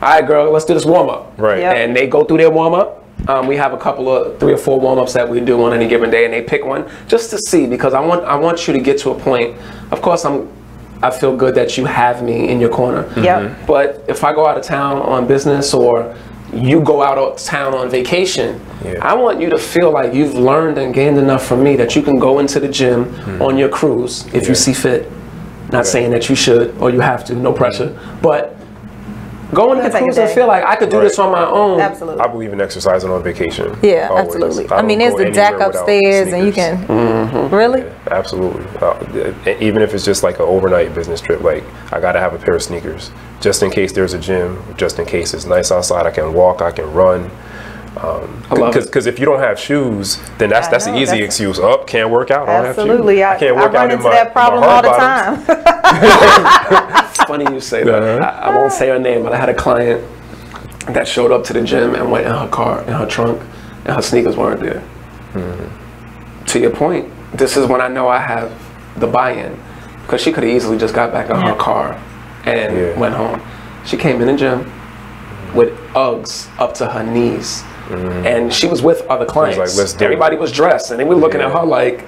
All right, girl, let's do this warm up. Right. And they go through their warm up. We have a couple of 3 or 4 warm ups that we do on any given day, and they pick one just to see, because I want you to get to a point. Of course, I feel good that you have me in your corner. But if I go out of town on business, or you go out of town on vacation, I want you to feel like you've learned and gained enough from me that you can go into the gym on your cruise if you see fit. Not saying that you should or you have to, no pressure, but go on that cruise and feel like I could do this on my own. Absolutely. I believe in exercising on vacation. Yeah, always. absolutely. I mean, there's the deck upstairs, and you can really. Yeah, absolutely. Even if it's just like an overnight business trip, like I gotta have a pair of sneakers just in case there's a gym, just in case it's nice outside. I can walk, I can run. Because if you don't have shoes, then that's the easy excuse. Can't work out. Absolutely. I can't work out in my that problem all the time. It's funny you say that. I won't say her name, but I had a client that showed up to the gym and went in her car, in her trunk, and her sneakers weren't there. To your point, this is when I know I have the buy-in, because she could have easily just got back in her car and went home. She came in the gym with Uggs up to her knees. And she was with other clients. Like, everybody was dressed, and they were looking at her like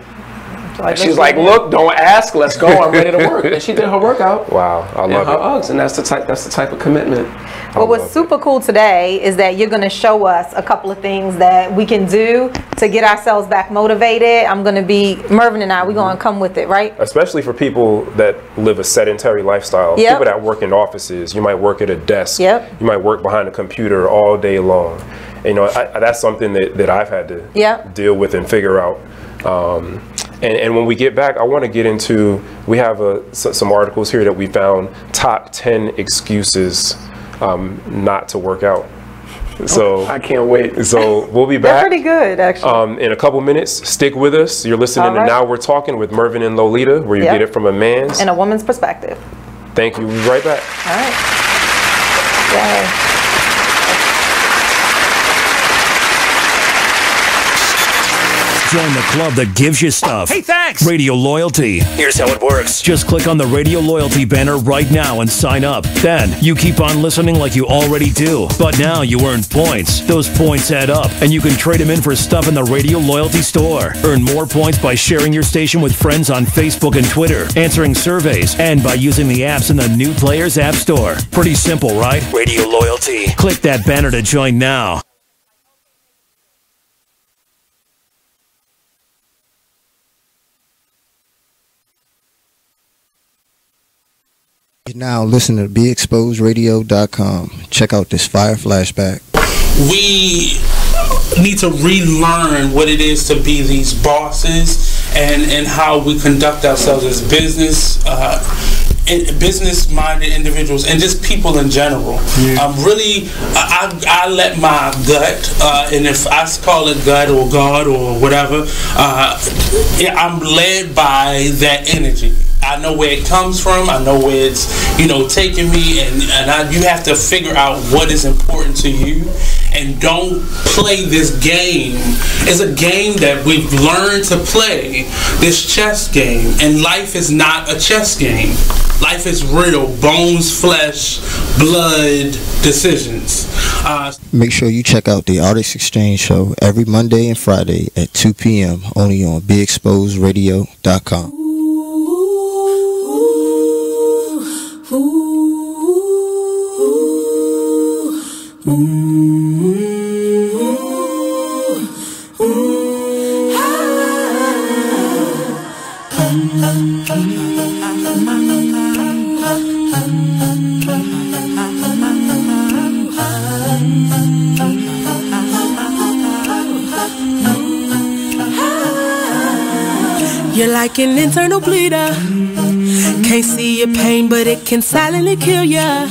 she's like, "Look, don't ask. Let's go. I'm ready to work." And she did her workout. Wow, I love her Uggs, and that's the type of commitment. Well, what's super cool today is that you're going to show us a couple of things that we can do to get ourselves back motivated. I'm going to be Mervin and we're going to come with it, right? Especially for people that live a sedentary lifestyle. People that work in offices. You might work at a desk. You might work behind a computer all day long. You know, that's something that I've had to deal with and figure out. And when we get back, I want to get into, we have some articles here that we found, top 10 excuses not to work out. So I can't wait. So we'll be back. They're pretty good, actually. In a couple minutes. Stick with us. You're listening to Now We're Talking with Mervin and Lolita, where you get it from a man's and a woman's perspective. Thank you. We'll be right back. All right. Yay. Join the club that gives you stuff. Hey, thanks! Radio Loyalty. Here's how it works. Just click on the Radio Loyalty banner right now and sign up. Then, you keep on listening like you already do. But now you earn points. Those points add up, and you can trade them in for stuff in the Radio Loyalty store. Earn more points by sharing your station with friends on Facebook and Twitter, answering surveys, and by using the apps in the New Players App Store. Pretty simple, right? Radio Loyalty. Click that banner to join now. Now listen to BeExposedRadio.com. Check out this fire flashback. We need to relearn what it is to be these bosses and how we conduct ourselves as business-minded individuals and just people in general. I let my gut, and if I call it gut or God or whatever, I'm led by that energy. I know where it comes from. I know where it's, taking me, and you have to figure out what is important to you, and don't play this game. It's a game that we've learned to play, this chess game, and life is not a chess game. Life is real, bones, flesh, blood, decisions. Make sure you check out the Artist Exchange Show every Monday and Friday at 2 p.m. only on BeExposedRadio.com. You're like an internal bleeder. Can't see your pain, but it can silently kill ya.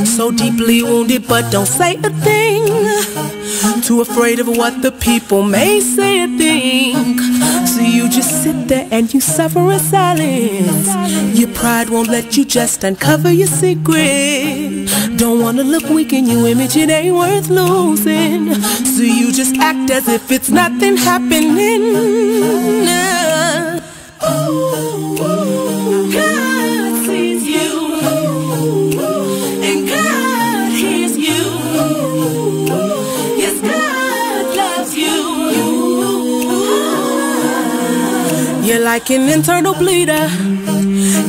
So deeply wounded, but don't say a thing. Too afraid of what the people may say or think. So you just sit there and you suffer in silence. Your pride won't let you just uncover your secret. Don't wanna look weak in your image, it ain't worth losing. So you just act as if it's nothing happening. God sees you, and God hears you. Yes, God loves you. You're like an internal bleeder.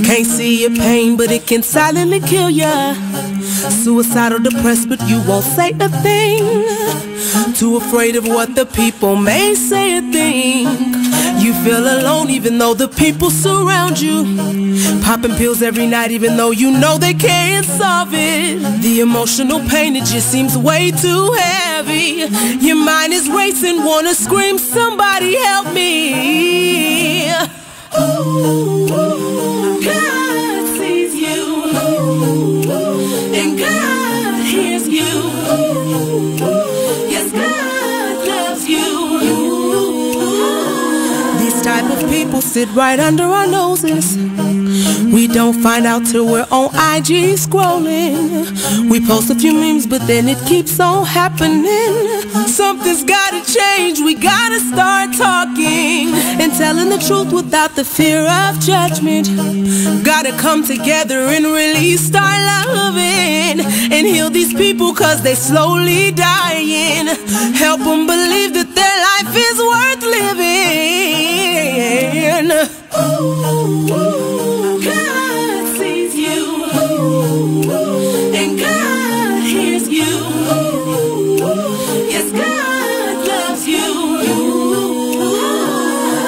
Can't see your pain, but it can silently kill ya. Suicidal, depressed, but you won't say a thing. Too afraid of what the people may say or think. You feel alone even though the people surround you. Popping pills every night even though you know they can't solve it. The emotional pain, it just seems way too heavy. Your mind is racing, wanna scream, somebody help me. God sees you, and God hears you. Yes, God loves you. These type of people sit right under our noses. We don't find out till we're on IG scrolling. We post a few memes, but then it keeps on happening. Something's gotta change, we gotta start talking and telling the truth without the fear of judgment. Gotta come together and really start loving and heal these people cause they slowly dying. Help them believe that their life is worth living. God sees you, and God hears you. Yes, God loves you.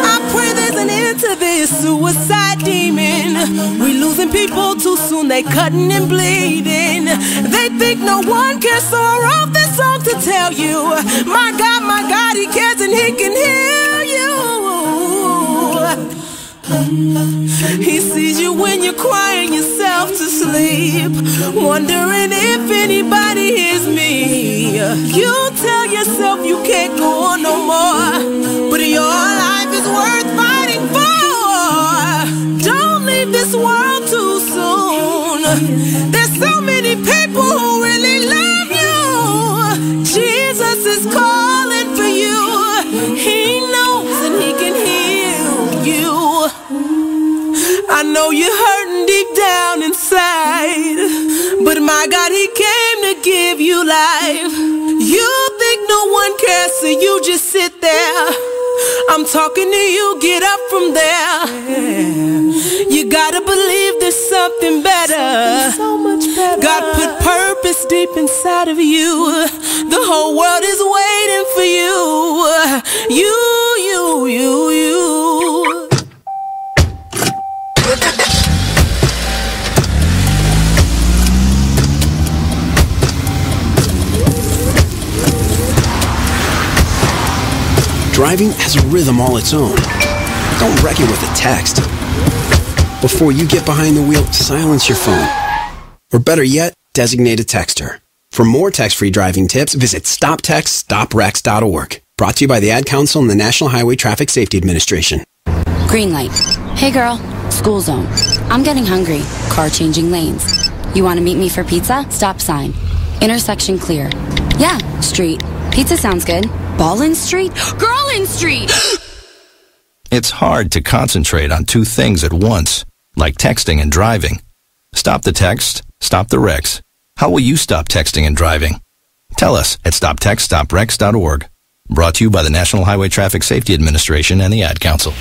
I pray there's an end to this suicide demon. We losing people too soon, they cutting and bleeding. They think no one cares, so I wrote this song to tell you, my God, He cares and He can heal you. He sees you when you're crying yourself to sleep, wondering if anybody hears me. You tell yourself you can't go on no more, but your life is worth fighting for. Don't leave this world too soon. There's so many people who really love you. Jesus is calling for you. He knows and He can heal you. I know you're hurting deep down inside, but my God, He came to give you life. You think no one cares, so you just sit there. I'm talking to you, get up from there. You gotta believe there's something better. So much better. God put purpose deep inside of you. The whole world is waiting for you. You. Driving has a rhythm all its own. Don't wreck it with a text. Before you get behind the wheel, silence your phone. Or better yet, designate a texter. For more text-free driving tips, visit stoptextstoprex.org. Brought to you by the Ad Council and the National Highway Traffic Safety Administration. Green light. Hey girl, school zone. I'm getting hungry. Car changing lanes. You want to meet me for pizza? Stop sign. Intersection clear. Yeah, street. Pizza sounds good. Ballin' Street? Girlin' Street! It's hard to concentrate on two things at once, like texting and driving. Stop the text, stop the wrecks. How will you stop texting and driving? Tell us at stoptextstoprex.org. Brought to you by the National Highway Traffic Safety Administration and the Ad Council.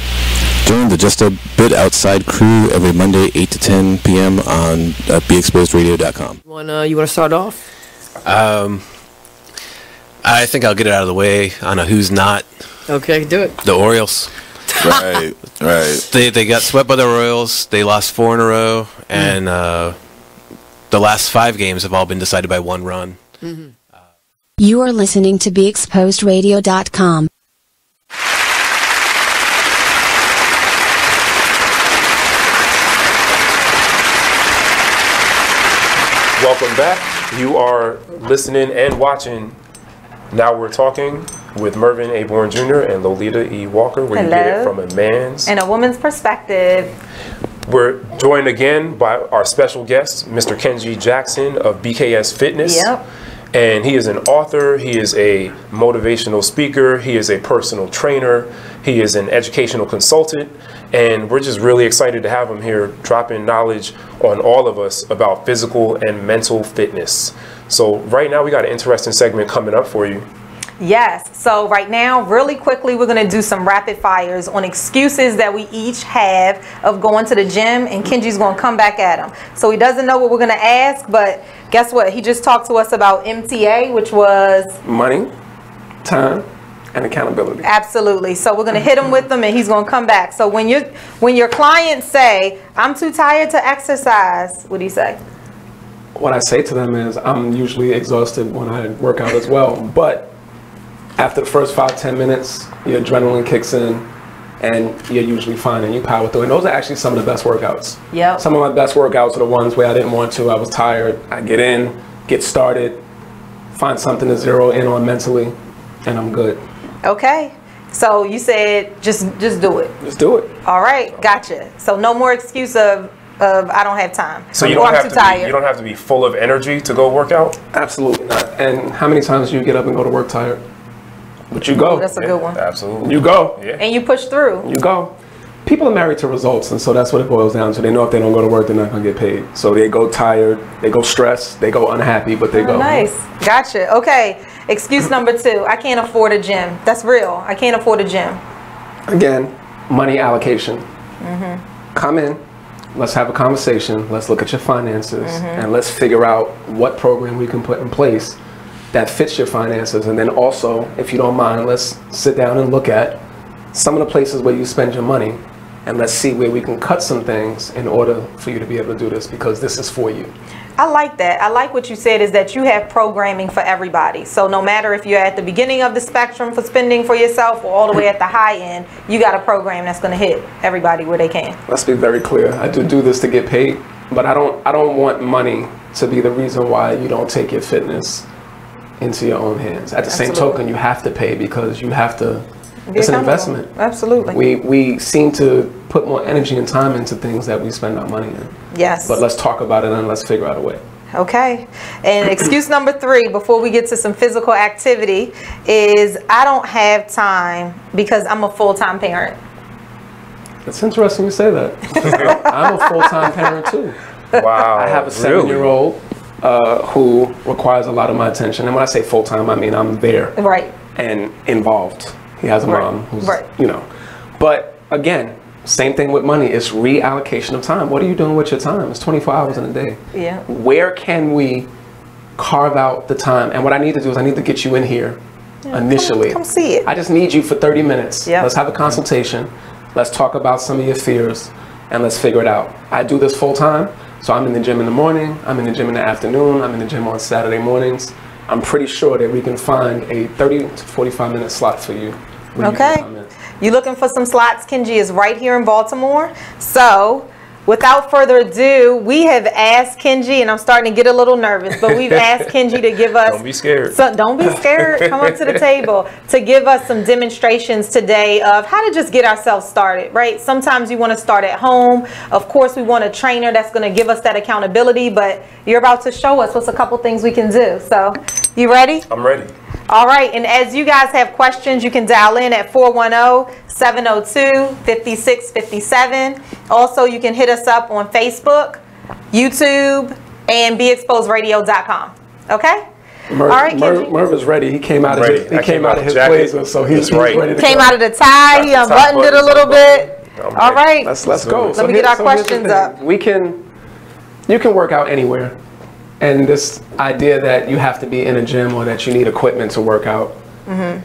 Join the Just a Bit Outside crew every Monday, 8 to 10 p.m. on BeExposedRadio.com. You want to start off? I think I'll get it out of the way on a who's not. Okay, do it. The Orioles. Right. They got swept by the Royals. They lost 4 in a row, and the last 5 games have all been decided by 1 run. Mm-hmm. You are listening to BeExposedRadio.com. Welcome back. You are listening and watching Now We're Talking with Mervin A. Bourne Jr. and Lolita E. Walker, where you get it from a man's and a woman's perspective. We're joined again by our special guest, Mr. Kenji Jackson of BKS Fitness. Yep. And he is an author, he is a motivational speaker, he is a personal trainer, he is an educational consultant, And we're just really excited to have him here, dropping knowledge on all of us about physical and mental fitness. So right now we got an interesting segment coming up for you. Yes, so right now, really quickly, we're going to do some rapid fires on excuses that we each have of going to the gym, and Kenji's going to come back at him. So he doesn't know what we're going to ask, but guess what? He just talked to us about MTA, which was money, time, and accountability. Absolutely. So we're going to hit him with them, and he's going to come back. So when your clients say, "I'm too tired to exercise," what do you say? What I say to them is, I'm usually exhausted when I work out as well, but after the first 5-10 minutes, your adrenaline kicks in, and you're usually fine, and you power through. And those are actually some of the best workouts. Yep. Some of my best workouts are the ones where I didn't want to. I was tired. I get in, get started, find something to zero in on mentally, and I'm good. Okay. So you said just do it. Just do it. All right. Gotcha. So no more excuse of I don't have time. So you don't have to be, you don't have to be full of energy to go work out? Absolutely not. And how many times do you get up and go to work tired? But you go. Ooh, that's a good one. Absolutely. You go. Yeah. And you push through. You go. People are married to results, and so that's what it boils down to. They know if they don't go to work, they're not going to get paid. So they go tired, they go stressed, they go unhappy, but they go. Nice. Gotcha. Okay. Excuse number 2. I can't afford a gym. That's real. I can't afford a gym. Again, money allocation. Come in. Let's have a conversation. Let's look at your finances, and let's figure out what program we can put in place that fits your finances. And then also, if you don't mind, let's sit down and look at some of the places where you spend your money, and let's see where we can cut some things in order for you to be able to do this, because this is for you. I like that. I like what you said is that you have programming for everybody. So no matter if you're at the beginning of the spectrum for spending for yourself or all the way at the high end, you got a program that's going to hit everybody where they can. Let's be very clear. I do this to get paid, but I don't want money to be the reason why you don't take your fitness into your own hands. At the same token, you have to pay, because you have to. It's an investment. Absolutely. We seem to put more energy and time into things that we spend our money in. Yes. But let's talk about it and let's figure out a way. Okay. And excuse number 3, before we get to some physical activity, is I don't have time because I'm a full-time parent. It's interesting you say that. I'm a full-time parent too. Wow. I have a 7-year-old who requires a lot of my attention. And when I say full-time, I mean I'm there. Right. And involved. He has a mom who's, you know. But again, same thing with money. It's reallocation of time. What are you doing with your time? It's 24 hours in a day. Yeah. Where can we carve out the time? And what I need to do is I need to get you in here initially. Come see it. I just need you for 30 minutes. Yep. Let's have a consultation. Let's talk about some of your fears, and let's figure it out. I do this full time. So I'm in the gym in the morning. I'm in the gym in the afternoon. I'm in the gym on Saturday mornings. I'm pretty sure that we can find a 30 to 45-minute slot for you. Okay. You looking for some slots? Kenji is right here in Baltimore. So without further ado, we have asked Kenji, and I'm starting to get a little nervous, but we've asked Kenji to give us... Don't be scared. Don't be scared. Come up to the table to give us some demonstrations today of how to just get ourselves started, right? Sometimes you want to start at home. Of course, we want a trainer that's going to give us that accountability, but you're about to show us what's a couple things we can do. So, you ready? I'm ready. All right, and as you guys have questions, you can dial in at 410-702-5657. Also, you can hit us up on Facebook, YouTube, and BeExposedRadio.com. Okay? All right, Kenji. Mervin's ready. He came out of his blazer, so he's ready to go. Came out of the tie. He unbuttoned it a little bit. All right. Let's go. Let me get our questions up. You can work out anywhere. And this idea that you have to be in a gym or that you need equipment to work out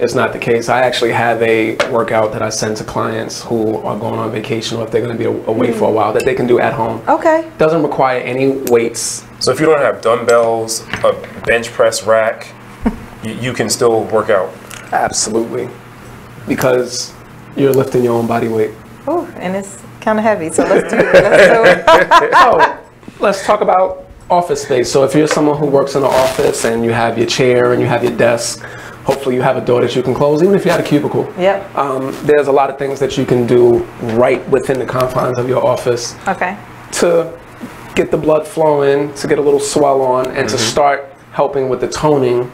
is not the case. I actually have a workout that I send to clients who are going on vacation, or if they're going to be away for a while, that they can do at home. Okay. Doesn't require any weights. So if you don't have dumbbells, a bench press rack, you can still work out. Absolutely. Because you're lifting your own body weight. Oh, and it's kind of heavy, so let's do it. So let's talk about office space. So if you're someone who works in an office and you have your chair and you have your desk, hopefully you have a door that you can close, even if you had a cubicle. Yep. There's a lot of things that you can do right within the confines of your office. Okay. To get the blood flowing, to get a little swell on, and to start helping with the toning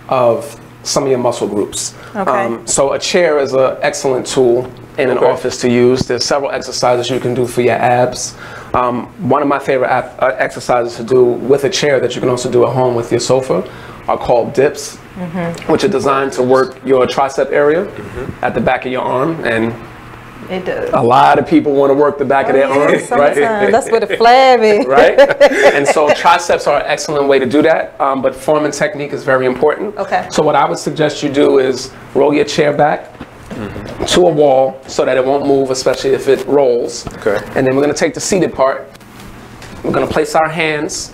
of some of your muscle groups. Okay. So a chair is an excellent tool in an office to use. There's several exercises you can do for your abs. One of my favorite exercises to do with a chair that you can also do at home with your sofa are called dips, which are designed to work your tricep area at the back of your arm. And it does. A lot of people want to work the back of their arms, right? That's where the flab is. Right? And so triceps are an excellent way to do that, but form and technique is very important. Okay. So what I would suggest you do is roll your chair back to a wall so that it won't move, especially if it rolls. Okay. And then we're going to take the seated part. We're going to place our hands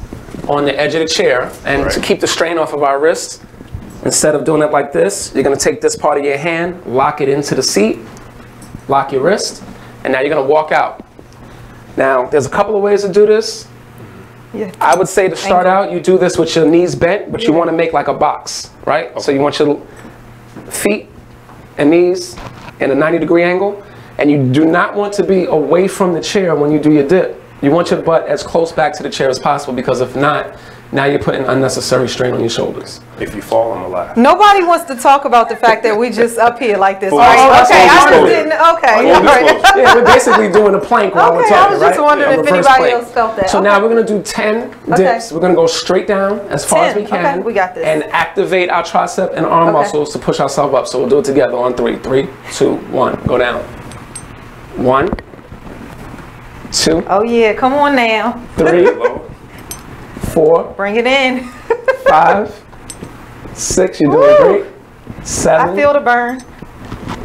on the edge of the chair, and to keep the strain off of our wrist, instead of doing it like this, you're going to take this part of your hand, lock it into the seat, lock your wrist, and now you're going to walk out. Now, there's a couple of ways to do this. Yeah. I would say to start out, you do this with your knees bent, but you want to make like a box, right? So you want your feet and knees in a 90-degree angle, and you do not want to be away from the chair when you do your dip. You want your butt as close back to the chair as possible, because if not, now you're putting unnecessary strain on your shoulders. If you fall, I'm alive. Nobody wants to talk about the fact that we just up here like this. Oh, Right? okay, I just didn't. Okay, all right. Yeah, we're basically doing a plank while we're talking, I was just right? wondering if reverse anybody plank. else felt that. So now we're going to do 10 dips. We're going to go straight down as far as we can. Okay, we got this. And activate our tricep and arm muscles to push ourselves up. So we'll do it together on 3. 3, 2, 1. Go down. 1, 2. Oh yeah, come on now. 3, 4. Bring it in. 5, 6. You're doing great. 7. I feel the burn.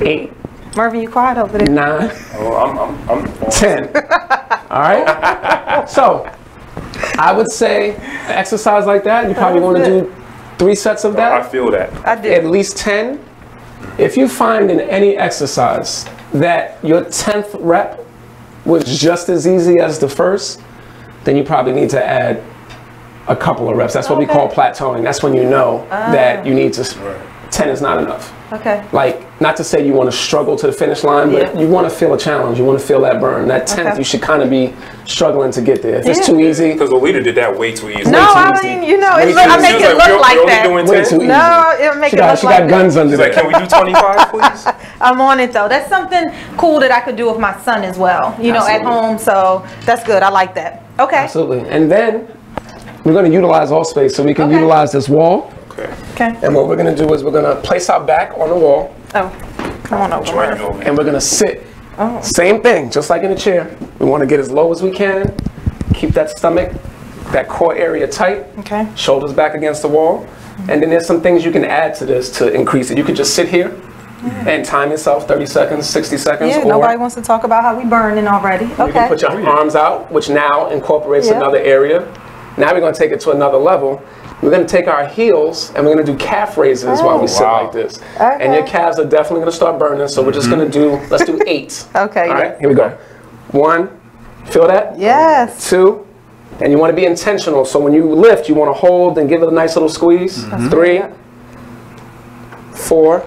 8. Mervin, you quiet over there. 9. Oh, I'm 10. All right. So I would say an exercise like that, you probably want to do 3 sets of that. I feel that. I do. At least 10. If you find in any exercise that your 10th rep was just as easy as the first, then you probably need to add a couple of reps. That's what we call plateauing. That's when you know that you need to, 10 is not enough. Okay. Like, not to say you want to struggle to the finish line, but you want to feel a challenge. You want to feel that burn. That 10th, you should kind of be struggling to get there. If it's too easy. Because Lolita did that way too easy. No, I mean, you know, I make it look like that. Way too easy. No, it'll make it look like that. She got guns under there. Like, can we do 25, please? I'm on it though. That's something cool that I could do with my son as well. You know, at home. So that's good. I like that. Okay. Absolutely. And then we're going to utilize all space, so we can utilize this wall. Okay. And what we're going to do is we're going to place our back on the wall. Oh, come on over. And we're going to sit. Same thing, just like in a chair. We want to get as low as we can. Keep that stomach, that core area tight. Okay. Shoulders back against the wall. And then there's some things you can add to this to increase it. You could just sit here and time yourself 30 seconds, 60 seconds. Yeah, or nobody wants to talk about how we burning already. Okay. You can put your arms out, which now incorporates another area. Now we're going to take it to another level. We're going to take our heels and we're going to do calf raises while we sit like this. Okay. And your calves are definitely going to start burning, so we're just going to do, let's do 8. Okay. All right, here we go. 1, feel that? Yes. 2, and you want to be intentional, so when you lift, you want to hold and give it a nice little squeeze. 3, 4,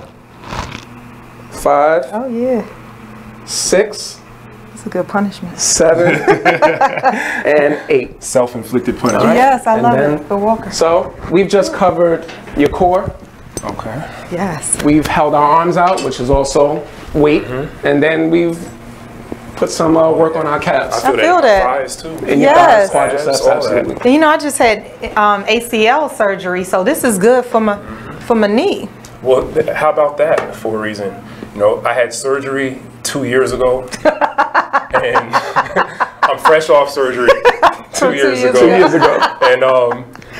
5. Oh yeah. 6. It's a good punishment. 7 and 8. Self-inflicted punishment. Right. Yes, I love then, it. For Walker. So we've just covered your core. Okay. Yes. We've held our arms out, which is also weight, and then we've put some work on our calves. I feel that. Thighs too. And your thighs, quadriceps, absolutely. And, you know, I just had ACL surgery, so this is good for my knee. Well, how about that for a reason? You know, I had surgery 2 years ago, and I'm fresh off surgery 2 years ago. 2 years ago. And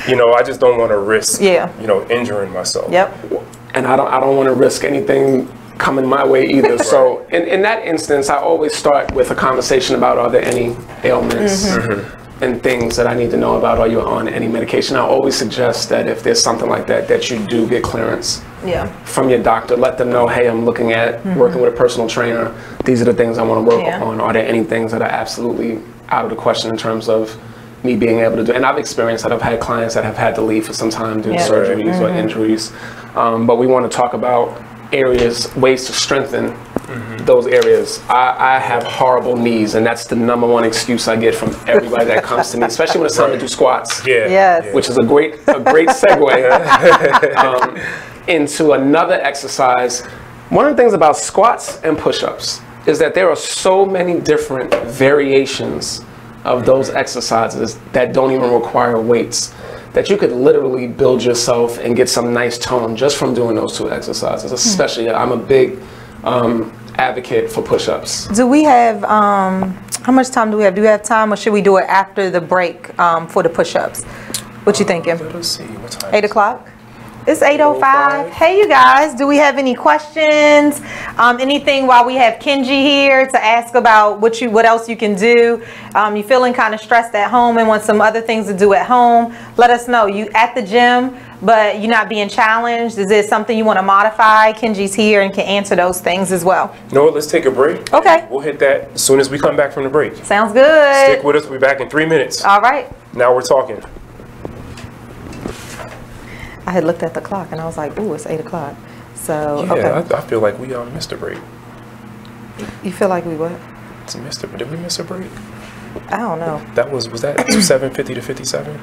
you know, I just don't want to risk, you know, injuring myself. Yep. And I don't want to risk anything coming my way either. So in that instance, I always start with a conversation about, are there any ailments and things that I need to know about? Are you on any medication? I always suggest that if there's something like that, that you do get clearance from your doctor. Let them know, hey, I'm looking at working with a personal trainer. These are the things I want to work on. Are there any things that are absolutely out of the question in terms of me being able to do? And I've experienced that. I've had clients that have had to leave for some time due to surgeries or injuries. But we want to talk about areas, ways to strengthen those areas. I have horrible knees, and that's the #1 excuse I get from everybody that comes to me, especially when it's time to do squats. Which is a great segue into another exercise. One of the things about squats and push-ups, is that there are so many different variations of those exercises that don't even require weights, that you could literally build yourself and get some nice tone just from doing those 2 exercises. Especially, I'm a big advocate for push-ups. Do we have, how much time do we have? Do we have time, or should we do it after the break for the push-ups? What you thinking? Let's see, what time? 8 o'clock? It's 8:05. Hey, you guys, do we have any questions? Anything while we have Kenji here to ask about what else you can do? You feeling kind of stressed at home and want some other things to do at home? Let us know. You at the gym, but you're not being challenged. Is there something you want to modify? Kenji's here and can answer those things as well. You know what? Let's take a break. Okay. We'll hit that as soon as we come back from the break. Sounds good. Stick with us. We'll be back in 3 minutes. All right. Now we're talking. I had looked at the clock and I was like, ooh, it's 8 o'clock. So, Yeah, okay. I feel like we missed a break. You feel like we what? Did we miss a break? I don't know. Was that 7:50 to 57?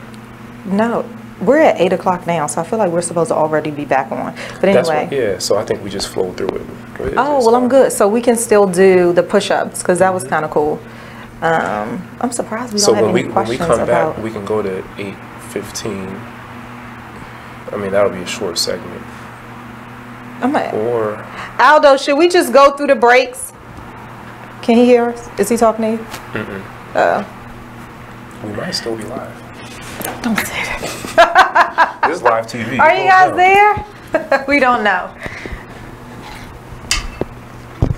No, we're at 8 o'clock now, so I feel like we're supposed to already be back on. But anyway. That's right, yeah, so I think we just flowed through it. Oh, well, I'm good. So we can still do the push-ups because that was kind of cool. I'm surprised we don't have any questions when we come about. back, we can go to 8:15. I mean, that'll be a short segment. Or Aldo, should we just go through the breaks? Can he hear us? Is he talking to you? We might still be live. Don't say that. This is live TV. Are you guys there? We don't know.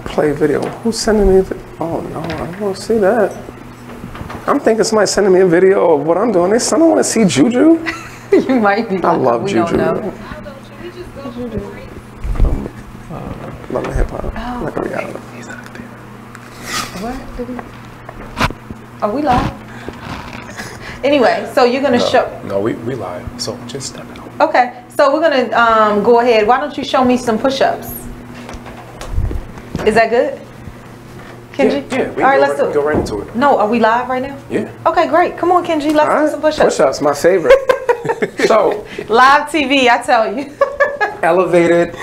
Play video. Who's sending me a video? Oh no, I don't want to see that. I'm thinking somebody's sending me a video of what I'm doing. They don't want to see Juju. You might be. I love we Juju. Don't know. Love the hip hop. Like a reality. What did he? Are we live? Anyway, so you're gonna show. No, we live. So just step out. Okay, so we're gonna go ahead. Why don't you show me some push-ups? Is that good? Kenji? Yeah. All right, let's do it. Go right into it. No, are we live right now? Yeah. Okay, great. Come on, Kenji. Let's do some push-ups. Push-ups, my favorite. So live TV, I tell you. Elevated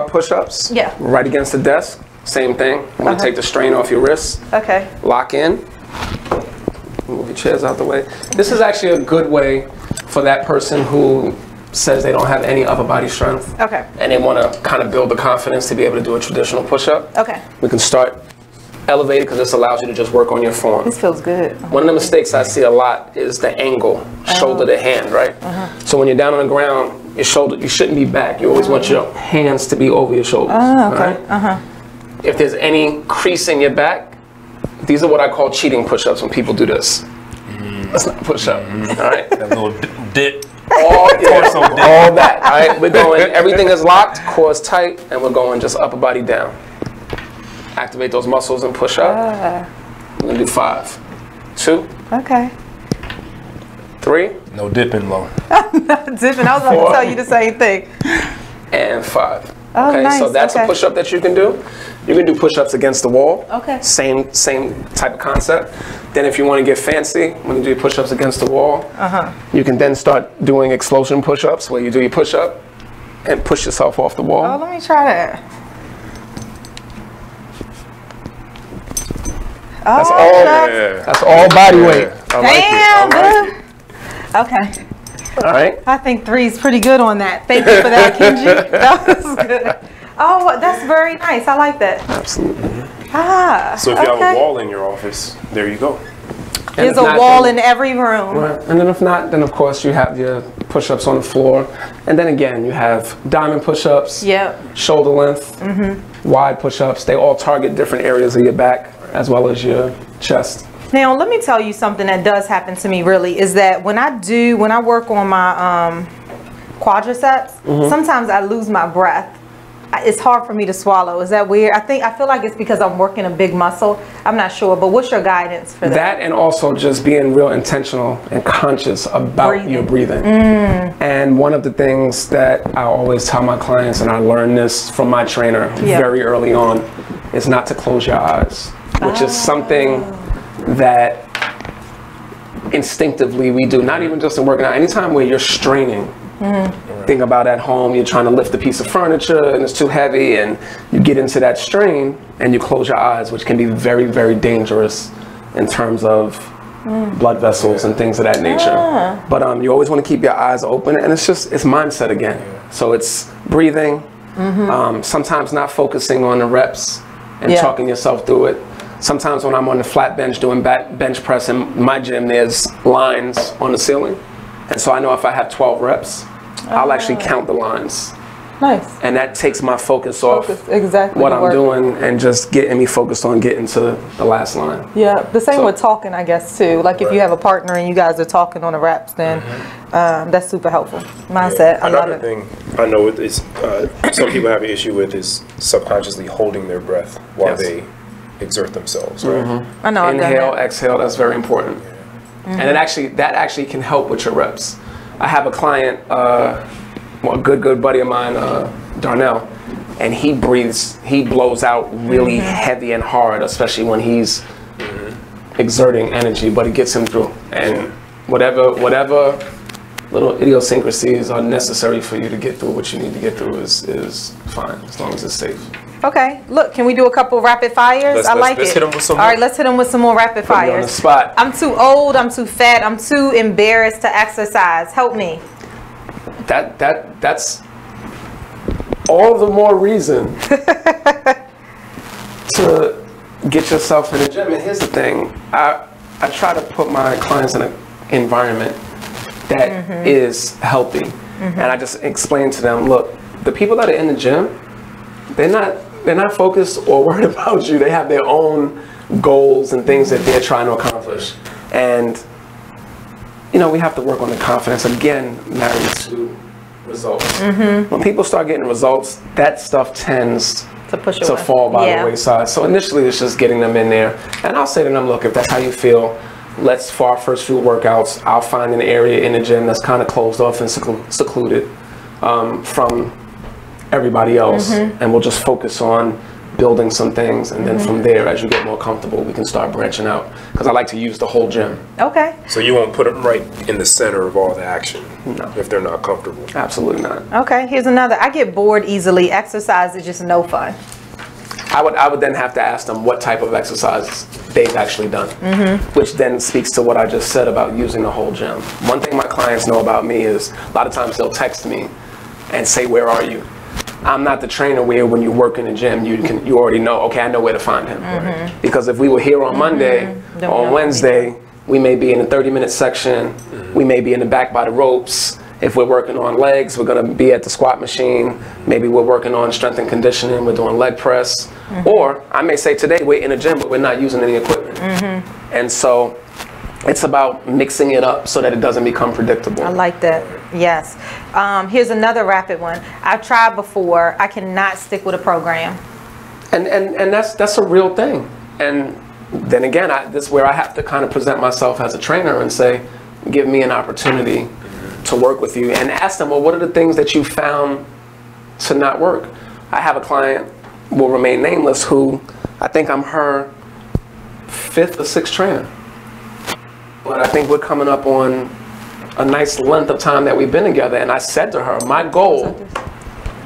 push-ups. Yeah. Right against the desk. Same thing. You want to take the strain off your wrists. Okay. Lock in. Move your chairs out the way. This is actually a good way for that person who says they don't have any upper body strength. Okay. And they want to kind of build the confidence to be able to do a traditional push-up. Okay. We can start elevated because this allows you to just work on your form. This feels good. One of the mistakes I see a lot is the angle, shoulder to hand, right? So when you're down on the ground, your shoulder, you shouldn't be back. You always want your hands to be over your shoulders. Oh, okay. Right? If there's any crease in your back, these are what I call cheating push-ups when people do this. That's not a push-up, all right? That little dip. All that, all right? We're going, everything is locked, core is tight, and we're going just upper body down. Activate those muscles and push up. We're gonna do 5, 2. Okay. 3. No dipping low. Not dipping. I was about to tell you the same thing. And 5. Oh, okay, nice. so that's a push-up that you can do. You can do push-ups against the wall. Okay. Same type of concept. Then if you want to get fancy, when you do push-ups against the wall, you can then start doing explosion push-ups where you do your push-up and push yourself off the wall. Oh, let me try that. That's all. That's all body weight. Damn, good. Okay. All right. I think 3 is pretty good on that. Thank you for that, Kenji. That was good. Oh, that's very nice. I like that. Absolutely. So if you have a wall in your office, there you go. There's a wall in every room. Right. And then if not, then of course you have your push-ups on the floor. And then again, you have diamond push-ups, shoulder length, wide push-ups. They all target different areas of your back as well as your chest. Now, let me tell you something that does happen to me really is that when I work on my quadriceps, sometimes I lose my breath. It's hard for me to swallow. Is that weird? I feel like it's because I'm working a big muscle. I'm not sure, but what's your guidance for that? That and also just being real intentional and conscious about your breathing. And one of the things that I always tell my clients, and I learned this from my trainer very early on, is not to close your eyes, which is something that instinctively we do, not even just in working out. Anytime where you're straining, Think about at home, you're trying to lift a piece of furniture and it's too heavy, and you get into that strain and you close your eyes, which can be very, very dangerous in terms of blood vessels and things of that nature. But you always want to keep your eyes open, and it's mindset again. So it's breathing, sometimes not focusing on the reps and talking yourself through it. Sometimes when I'm on the flat bench doing bench press in my gym, there's lines on the ceiling. And so I know if I have 12 reps, I'll actually count the lines. Nice. And that takes my focus off exactly what I'm doing and just getting me focused on getting to the last line. Yeah, the same with talking, I guess, too. Like if you have a partner and you guys are talking on the reps, then that's super helpful. Mindset, I love it. Another thing I know is some people have an issue with is subconsciously holding their breath while they exert themselves, right? I know. Inhale, exhale, that's very important. And that actually can help with your reps. I have a client, a good buddy of mine, Darnell, and he blows out really heavy and hard, especially when he's exerting energy, but it gets him through. And whatever little idiosyncrasies are necessary for you to get through what you need to get through is fine, as long as it's safe. Okay, look, can we do a couple rapid fires? I like it. Let's hit them with some All right, let's hit them with some more rapid fires. On the spot. I'm too old, I'm too fat, I'm too embarrassed to exercise. Help me. That's all the more reason to get yourself in the gym. And here's the thing, I try to put my clients in an environment that is healthy. And I just explain to them, look, the people that are in the gym, they're not focused or worried about you. They have their own goals and things that they're trying to accomplish. And, we have to work on the confidence, again, married to results. When people start getting results, that stuff tends to fall by the wayside. So initially, it's just getting them in there. And I'll say to them, look, if that's how you feel, for our first few workouts, I'll find an area in the gym that's kind of closed off and secluded from everybody else, and we'll just focus on building some things, and then from there, as you get more comfortable, we can start branching out, because I like to use the whole gym. Okay. So you won't put them right in the center of all the action if they're not comfortable? Absolutely not. Okay, here's another. I get bored easily. Exercise is just no fun. I would then have to ask them what type of exercises they've actually done, which then speaks to what I just said about using the whole gym. One thing my clients know about me is a lot of times they'll text me and say, "Where are you?" I'm not the trainer where when you work in the gym, you already know, okay, I know where to find him. Because if we were here on Monday, on Wednesday, we may be in the 30-minute section, we may be in the back by the ropes. If we're working on legs, we're gonna be at the squat machine. Maybe we're working on strength and conditioning, we're doing leg press. Or I may say today we're in the gym, but we're not using any equipment. And so it's about mixing it up so that it doesn't become predictable. I like that. Yes. Here's another rapid one. I've tried before. I cannot stick with a program. And that's a real thing. And then again, this is where I have to kind of present myself as a trainer and say, give me an opportunity to work with you, and ask them, well, what are the things that you found to not work? I have a client, will remain nameless, who I think I'm her 5th or 6th trainer. But I think we're coming up on a nice length of time that we've been together, and I said to her, my goal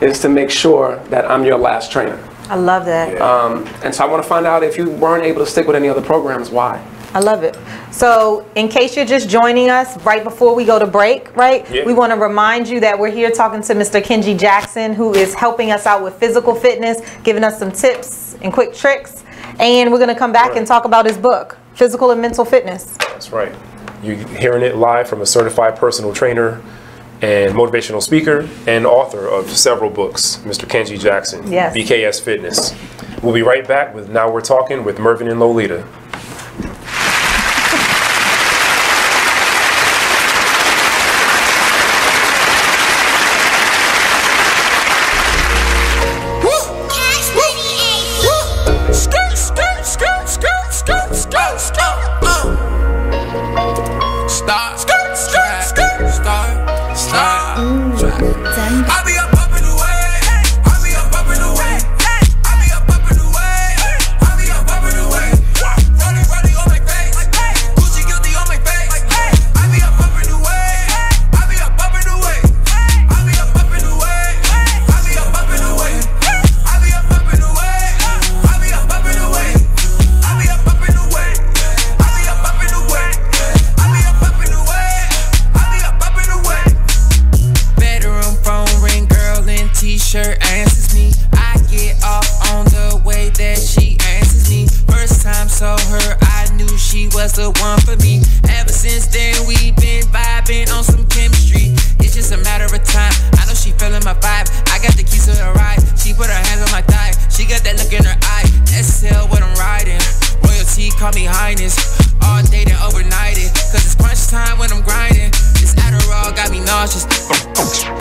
is to make sure that I'm your last trainer. I love that. And so I want to find out if you weren't able to stick with any other programs, why? I love it. So in case you're just joining us right before we go to break, right? We want to remind you that we're here talking to Mr. Kenji Jackson, who is helping us out with physical fitness, giving us some tips and quick tricks. And we're going to come back and talk about his book, Physical and Mental Fitness. That's right. You're hearing it live from a certified personal trainer and motivational speaker and author of several books, Mr. Kenji Jackson, BKS Fitness. We'll be right back with Now We're Talking with Mervin and Lolita.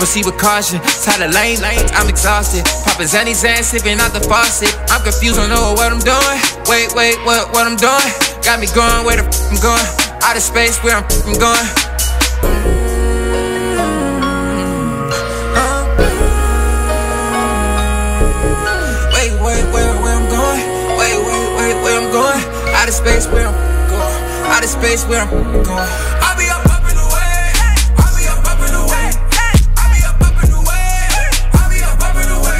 proceed with caution. Tired of lane, I'm exhausted. Poppin' Zanny Zan, sipping out the faucet. I'm confused, don't know what I'm doing. Wait, what I'm doing? Got me going, where the f I'm going? Out of space, where I'm f going? Wait, where I'm going? Wait, where I'm going? Out of space, where I'm going? Out of space, where I'm going? I'll be up in the way. I'll be up in the way. I'll be up in the way. I'll be up in the way.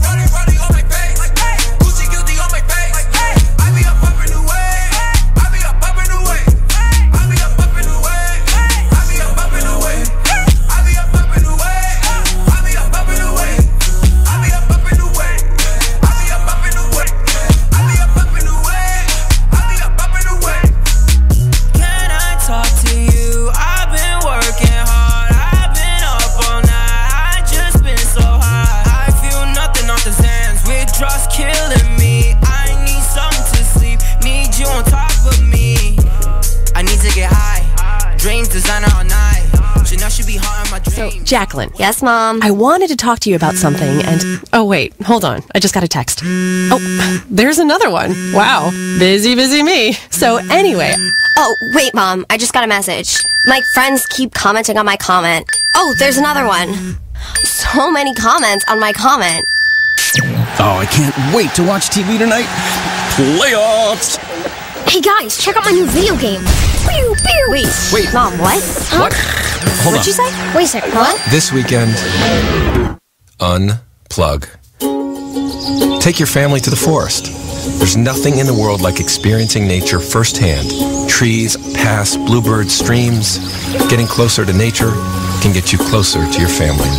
Running on my face. Gucci guilty on my face. I'll be up in the way. I'll be up in the way. I'll be up in the way. I'll be up in the way. I'll be up in the way. I'll be up in the way. I'll be up in the way. I'll be up in the way. I'll be up in the way. I'll be up in the way. Can I talk to you? I've been working hard. I've been up all night. I just been so high. I feel nothing off the sands. Withdrawals killing me. I need something to sleep. Need you on top of me. I need to get high. Dreams designer all night. Chanel should be hard in my dreams. So, Jacqueline. Yes, Mom? I wanted to talk to you about something and... Oh, wait. Hold on. I just got a text. Oh, there's another one. Wow. Busy me. So, anyway... Oh, wait, Mom. I just got a message. My friends keep commenting on my comment. Oh, there's another one. So many comments on my comment. Oh, I can't wait to watch TV tonight. Playoffs! Hey, guys, check out my new video game. Pew, pew. Wait. Mom, what? Huh? What? Hold What'd you say? Wait a sec, what? This weekend, unplug. Take your family to the forest. There's nothing in the world like experiencing nature firsthand. Trees, paths, bluebirds, streams. Getting closer to nature can get you closer to your family.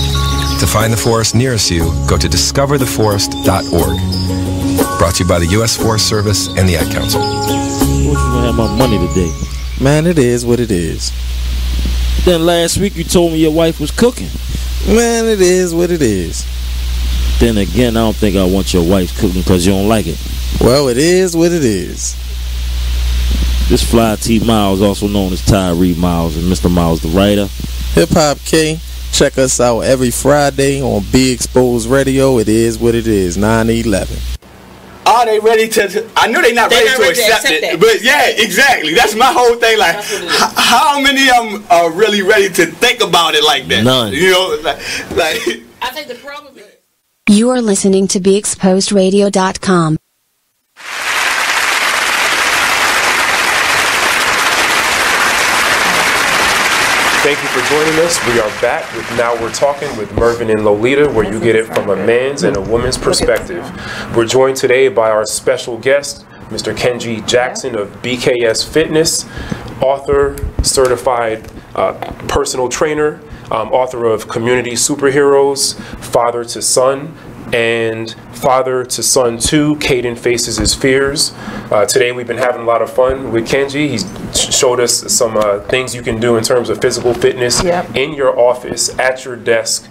To find the forest nearest you, go to discovertheforest.org. Brought to you by the U.S. Forest Service and the Ad Council. You gonna have my money today? Man, it is what it is. Then last week you told me your wife was cooking. Man, it is what it is. Then again, I don't think I want your wife cooking because you don't like it. Well, it is what it is. This Fly T Miles, also known as Tyree Miles, and Mr. Miles the writer. Hip Hop K. Check us out every Friday on Be Exposed Radio. It is what it is. 9/11. Are they ready to? I know they're not ready to accept it, but yeah, exactly. That's my whole thing. Like, how many of them are really ready to think about it like that? None. You know, like. I think the problem is. You are listening to BeExposedRadio.com. Thank you for joining us. We are back with Now We're Talking with Mervin and Lolita, where you get it from a man's and a woman's perspective. We're joined today by our special guest, Mr. Kenji Jackson of BKS Fitness, author, certified personal trainer, author of Community Superheroes, Father to Son, and Father to Son 2, Caden Faces His Fears. Today we've been having a lot of fun with Kenji. He's showed us some things you can do in terms of physical fitness in your office, at your desk,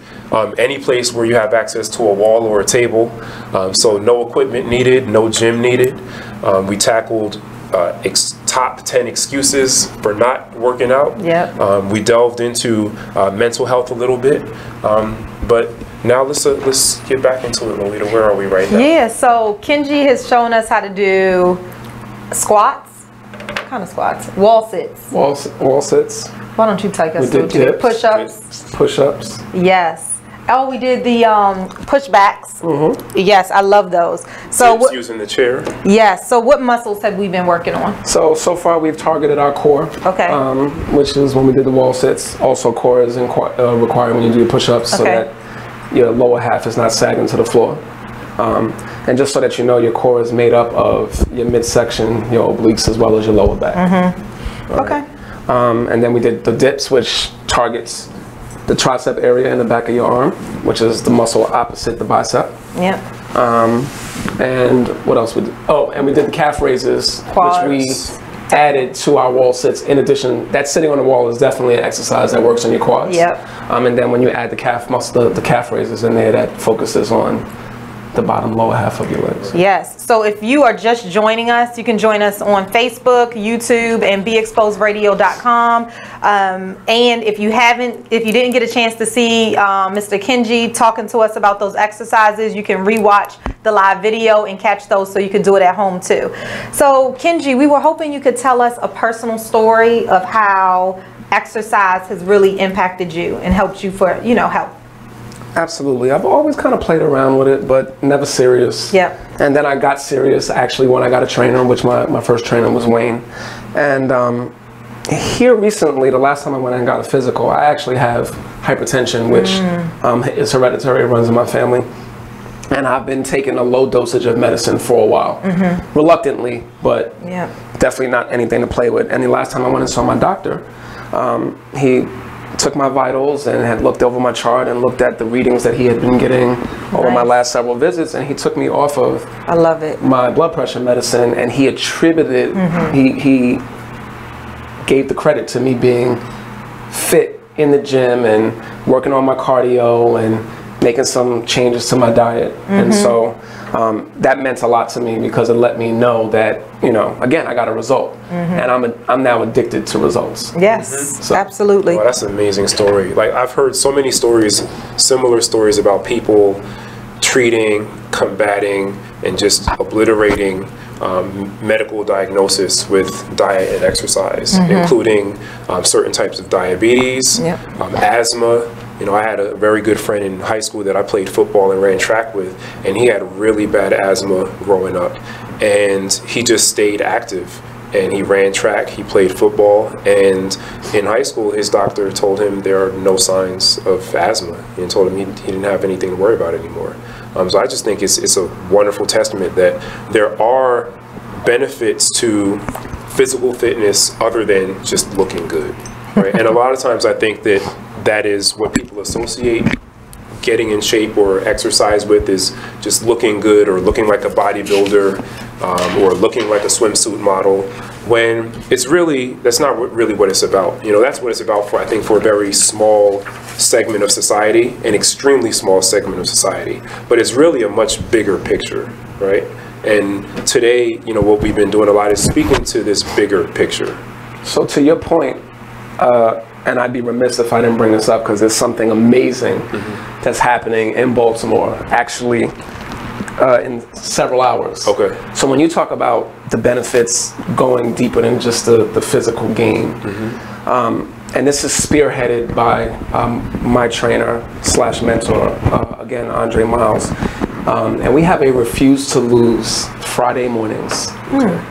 any place where you have access to a wall or a table. So no equipment needed, no gym needed. We tackled top 10 excuses for not working out. We delved into mental health a little bit. But now let's get back into it, Lolita. Where are we right now? Yeah, so Kenji has shown us how to do squats. What kind of squats? Wall sits. Wall sits. Why don't you take us through dips, push-ups? Push-ups. Yes. Oh, we did the pushbacks. Yes, I love those. So dips using the chair. Yes. So what muscles have we been working on? So far we've targeted our core. Okay. Which is when we did the wall sits. Also, core is required when you do push-ups, so that your lower half is not sagging to the floor. And just so that you know, your core is made up of your midsection, your obliques, as well as your lower back. Okay. And then we did the dips, which targets the tricep area in the back of your arm, which is the muscle opposite the bicep. Yeah. And what else we did? Oh, and we did the calf raises, Quads. which we added to our wall sits. In addition, that sitting on the wall is definitely an exercise that works on your quads. Yep. And then when you add the calf muscle, the calf raises in there, that focuses on the bottom lower half of your legs. Yes. So if you are just joining us, you can join us on Facebook, YouTube, and BeExposedRadio.com. And if you didn't get a chance to see Mr. Kenji talking to us about those exercises, you can rewatch the live video and catch those so you can do it at home too. So Kenji, we were hoping you could tell us a personal story of how exercise has really impacted you and helped you for, health. Absolutely. I've always kind of played around with it, but never serious. Yeah. And then I got serious actually when I got a trainer, which my first trainer was Wayne. And here recently, the last time I went and got a physical, I actually have hypertension, which is hereditary, it runs in my family. And I've been taking a low dosage of medicine for a while, reluctantly, but definitely not anything to play with. And the last time I went and saw my doctor, he took my vitals and had looked over my chart and looked at the readings that he had been getting over my last several visits, and he took me off of my blood pressure medicine, and he attributed he gave the credit to me being fit in the gym and working on my cardio and making some changes to my diet. And so that meant a lot to me because it let me know that, again, I got a result, and I'm now addicted to results. Yes, absolutely. Well, that's an amazing story. Like, I've heard so many stories, similar stories about people treating, combating, and just obliterating medical diagnosis with diet and exercise, including certain types of diabetes, asthma. I had a very good friend in high school that I played football and ran track with, and he had really bad asthma growing up, and he just stayed active, and he ran track, he played football, and in high school his doctor told him there are no signs of asthma and told him he didn't have anything to worry about anymore. So I just think it's a wonderful testament that there are benefits to physical fitness other than just looking good, right? And a lot of times I think that is what people associate getting in shape or exercise with, is just looking good or looking like a bodybuilder or looking like a swimsuit model, when that's not really what it's about. That's what it's about for, I think, for a very small segment of society, an extremely small segment of society, but it's really a much bigger picture, right? And today, what we've been doing a lot is speaking to this bigger picture. So to your point, and I'd be remiss if I didn't bring this up because there's something amazing that's happening in Baltimore, actually, in several hours. Okay. So when you talk about the benefits going deeper than just the physical gain, and this is spearheaded by my trainer / mentor, again, Andre Miles, and we have a Refuse to Lose Friday mornings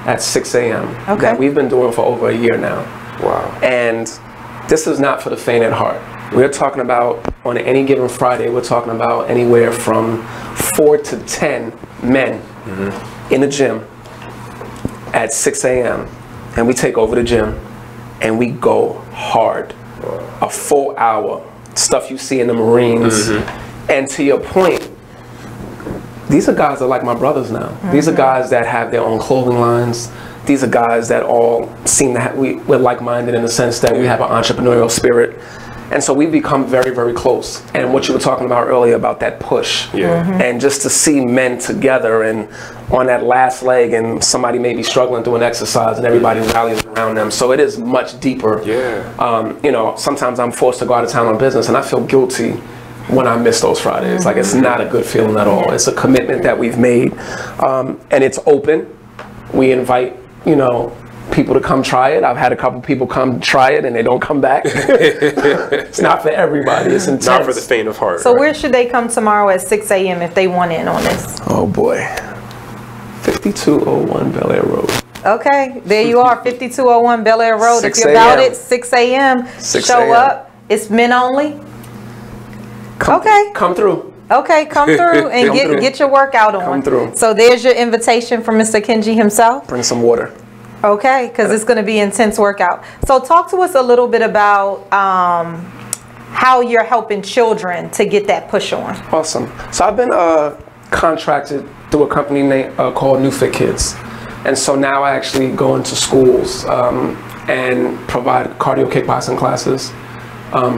at 6 a.m. that we've been doing for over a year now. Wow. And this is not for the faint at heart. We're talking about, on any given Friday, we're talking about anywhere from 4 to 10 men in the gym at 6 a.m. And we take over the gym and we go hard. A full hour, stuff you see in the Marines. And to your point, these are guys that are like my brothers now. These are guys that have their own clothing lines. These are guys that all seem to have, we're like-minded in the sense that we have an entrepreneurial spirit. And so we've become very, very close. And what you were talking about earlier about that push. And just to see men together and on that last leg, and somebody may be struggling through an exercise and everybody rallies around them. So it is much deeper. Sometimes I'm forced to go out of town on business and I feel guilty when I miss those Fridays. Like, it's not a good feeling at all. It's a commitment that we've made. And it's open. We invite, people to come try it. I've had a couple people come try it and they don't come back. It's not for everybody. It's intense. Not for the faint of heart. So where should they come tomorrow at 6 a.m. if they want in on this? Oh boy. 5201 Bel Air Road. Okay, there you are, 5201 Bel Air Road. If you're about it, 6 a.m. Show up. It's men only. Come through. Okay, come through and get your workout on. Come through. So there's your invitation from Mr. Kenji himself. Bring some water. Okay, because it's going to be an intense workout. So talk to us a little bit about how you're helping children to get that push on. Awesome. So I've been contracted through a company called New Fit Kids. And so now I actually go into schools and provide cardio kickboxing classes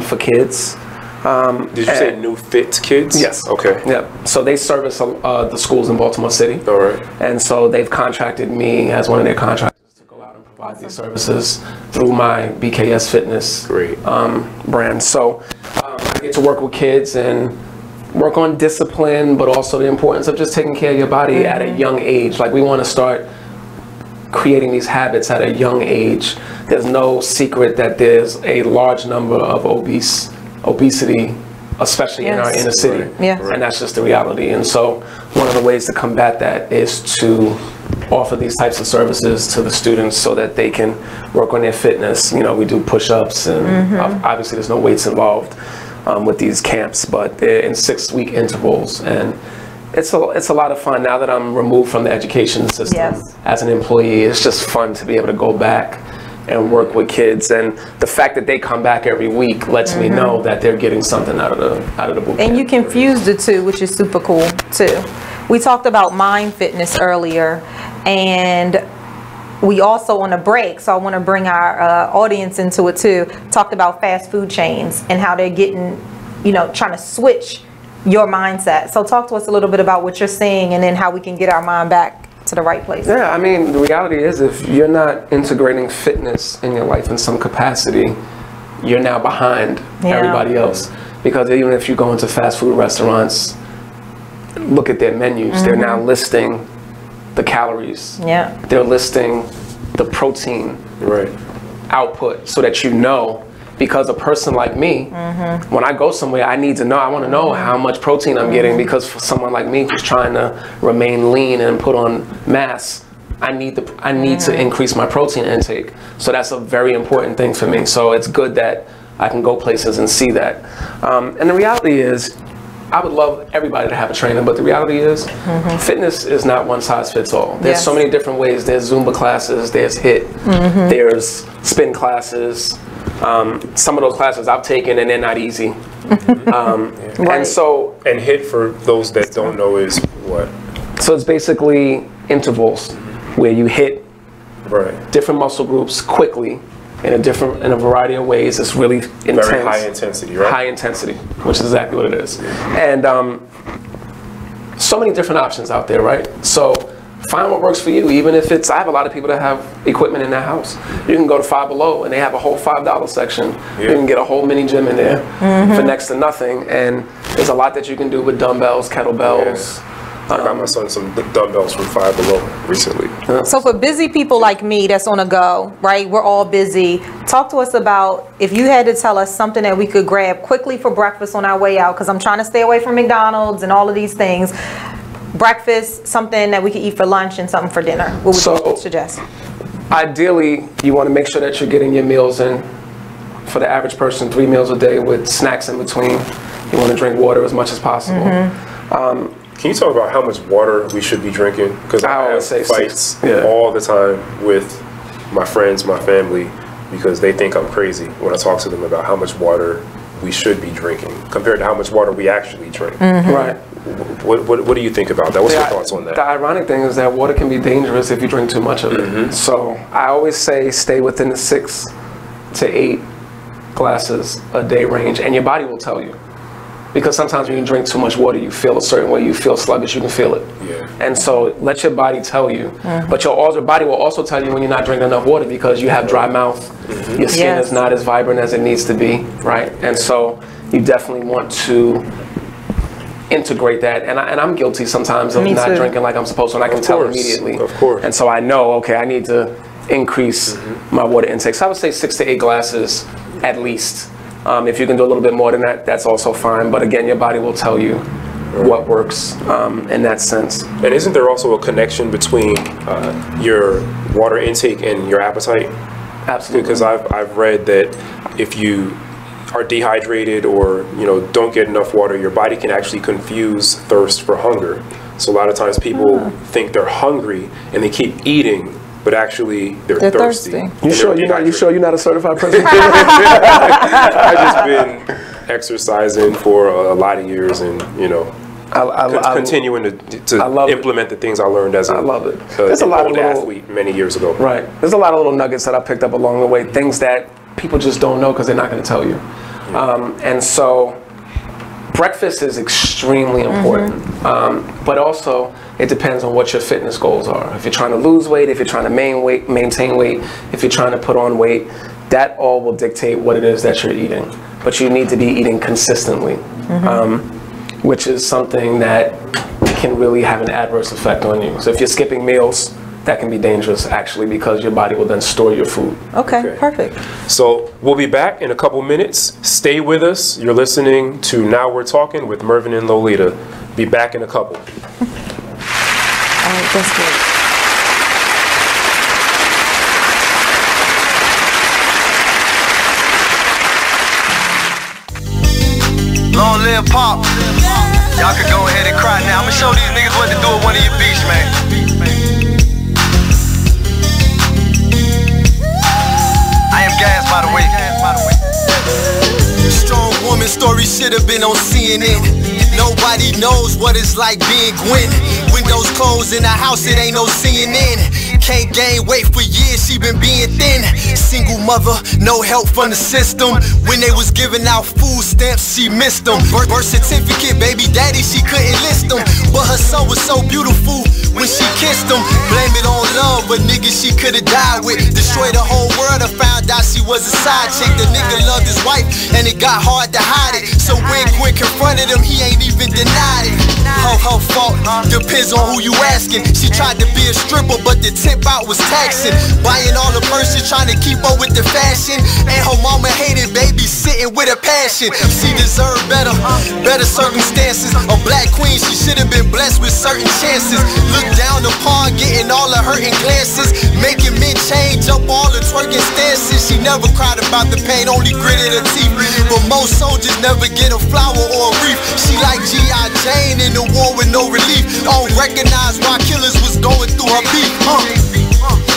for kids. Did you say New Fit Kids? Yes. Okay. Yep. So they service the schools in Baltimore City. All right. And so they've contracted me as one of their contractors to go out and provide these services through my BKS Fitness brand. So I get to work with kids and work on discipline, but also the importance of just taking care of your body at a young age. Like, we want to start creating these habits at a young age. There's no secret that there's a large number of obesity, especially in our inner city. And that's just the reality. And so one of the ways to combat that is to offer these types of services to the students so that they can work on their fitness. You know, we do push-ups, and obviously there's no weights involved with these camps, but they're in 6-week intervals, and it's a lot of fun. Now that I'm removed from the education system as an employee, it's just fun to be able to go back and work with kids, and the fact that they come back every week lets me know that they're getting something out of the boot camp. And you can fuse the two, which is super cool too. We talked about mind fitness earlier, and we also, on a break, so I want to bring our audience into it too, talked about fast food chains and how they're getting, trying to switch your mindset. So talk to us a little bit about what you're seeing, and then how we can get our mind back to the right place. Yeah, I mean, the reality is, if you're not integrating fitness in your life in some capacity, you're now behind everybody else. Because even if you go into fast food restaurants, look at their menus, they're now listing the calories. They're listing the protein output, so that because a person like me, when I go somewhere, I need to know, I want to know how much protein I'm getting, because for someone like me who's trying to remain lean and put on mass, I need to increase my protein intake. So that's a very important thing for me. So it's good that I can go places and see that. And the reality is, I would love everybody to have a trainer, but the reality is, fitness is not one size fits all. There's so many different ways. There's Zumba classes, there's HIIT, there's spin classes. Some of those classes I've taken, and they're not easy. And so, and HIIT, for those that don't know, is what? So it's basically intervals where you hit different muscle groups quickly in a variety of ways. It's really intense. Very high intensity, right? High intensity, which is exactly what it is. And so many different options out there, right? So find what works for you. Even if I have a lot of people that have equipment in their house. You can go to Five Below, and they have a whole $5 section. You can get a whole mini gym in there for next to nothing. And there's a lot that you can do with dumbbells, kettlebells. I got my son some dumbbells from Five Below recently. So for busy people like me that's on a go, right? We're all busy. Talk to us about, if you had to tell us something that we could grab quickly for breakfast on our way out, because I'm trying to stay away from McDonald's and all of these things. Breakfast, something that we could eat for lunch, and something for dinner. What would you suggest? Ideally, you want to make sure that you're getting your meals in. For the average person, 3 meals a day with snacks in between. You want to drink water as much as possible. Can you talk about how much water we should be drinking? Because I always say fights all the time with my friends, my family, because they think I'm crazy when I talk to them about how much water we should be drinking compared to how much water we actually drink. Right. What do you think about that? What's your thoughts on that? The ironic thing is that water can be dangerous if you drink too much of it. So I always say stay within the 6 to 8 glasses a day range, and your body will tell you. Because sometimes when you drink too much water, you feel a certain way, you feel sluggish, you can feel it. And so let your body tell you. But your body will also tell you when you're not drinking enough water, because you have dry mouth, your skin is not as vibrant as it needs to be, right? And so you definitely want to integrate that. And I'm guilty sometimes of not drinking like I'm supposed to, and I can tell immediately. Of course. And so I know, okay, I need to increase my water intake. So I would say 6 to 8 glasses at least. If you can do a little bit more than that, that's also fine. But again, your body will tell you what works in that sense. And isn't there also a connection between your water intake and your appetite? Absolutely. Because I've read that if you are dehydrated or don't get enough water, your body can actually confuse thirst for hunger. So a lot of times people think they're hungry and they keep eating, but actually they're thirsty. You sure you're not a certified person? I've just been exercising for a lot of years, and continuing to implement the things I learned as There's a lot of athlete many years ago. Right. There's a lot of little nuggets that I picked up along the way, things that people just don't know because they're not going to tell you. And so breakfast is extremely important, but also it depends on what your fitness goals are. If you're trying to lose weight, if you're trying to maintain weight, if you're trying to put on weight, that all will dictate what it is that you're eating. But you need to be eating consistently, which is something that can really have an adverse effect on you. So if you're skipping meals, that can be dangerous actually, because your body will then store your food. Okay, perfect. So we'll be back in a couple minutes. Stay with us. You're listening to Now We're Talking with Mervin and Lolita. Be back in a couple. All right, that's good. Long live Pop. Y'all can go ahead and cry now. I'ma show these niggas what to do with one of your beats, man. I am Gas, by the way. Strong woman story should have been on CNN. Nobody knows what it's like being Gwen. Windows closed in the house, it ain't no CNN. Can't gain weight for years, she been being thin. Single mother, no help from the system. When they was giving out food stamps, she missed them. Birth certificate, baby daddy, she couldn't list them. But her son was so beautiful when she kissed him. Blame it on love, but nigga she could've died with. Destroyed the whole world and found out she was a side chick. The nigga loved his wife and it got hard to hide it. So when Gwen confronted him, he ain't even denied it. Her fault, depends on who you asking. She tried to be a stripper, but the tip out was taxing. Buying all the purses, trying to keep up with the fashion. And her mama hated babysitting with a passion. She deserved better, better circumstances. A black queen, she should've been blessed with certain chances. Looked down upon, getting all the hurting glances. Making men change up all the twerking stances. She never cried about the pain, only gritted her teeth. But most soldiers never get a flower or a wreath. She like G.I. Jane in the war with no relief. Don't recognize why killers was going through her beat.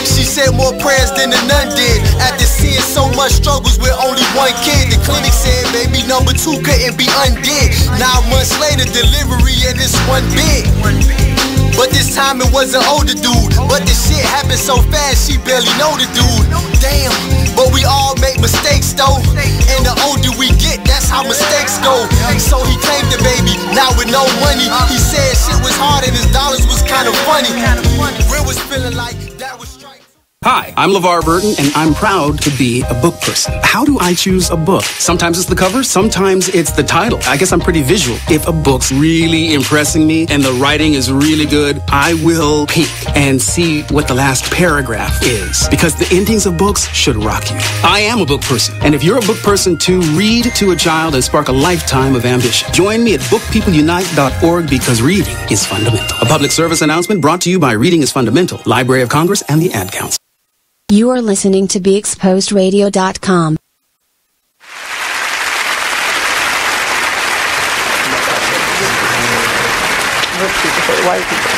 She said more prayers than the nun did. After seeing so much struggles with only one kid, the clinic said baby number 2 couldn't be undid. 9 months later, delivery and it's one big. But this time it was an older dude. But the shit happened so fast, she barely know the dude. Damn, but we all make mistakes though. And the older we get, that's how mistakes go. So he claimed the baby, now with no money. He said shit was hard and his dollars was kind of funny. Real was feeling like that was strike. Hi, I'm LeVar Burton, and I'm proud to be a book person. How do I choose a book? Sometimes it's the cover, sometimes it's the title. I guess I'm pretty visual. If a book's really impressing me and the writing is really good, I will peek and see what the last paragraph is. Because the endings of books should rock you. I am a book person, and if you're a book person too, read to a child and spark a lifetime of ambition. Join me at bookpeopleunite.org because reading is fundamental. A public service announcement brought to you by Reading is Fundamental, Library of Congress, and the Ad Council. You are listening to BeExposedRadio.com. White people.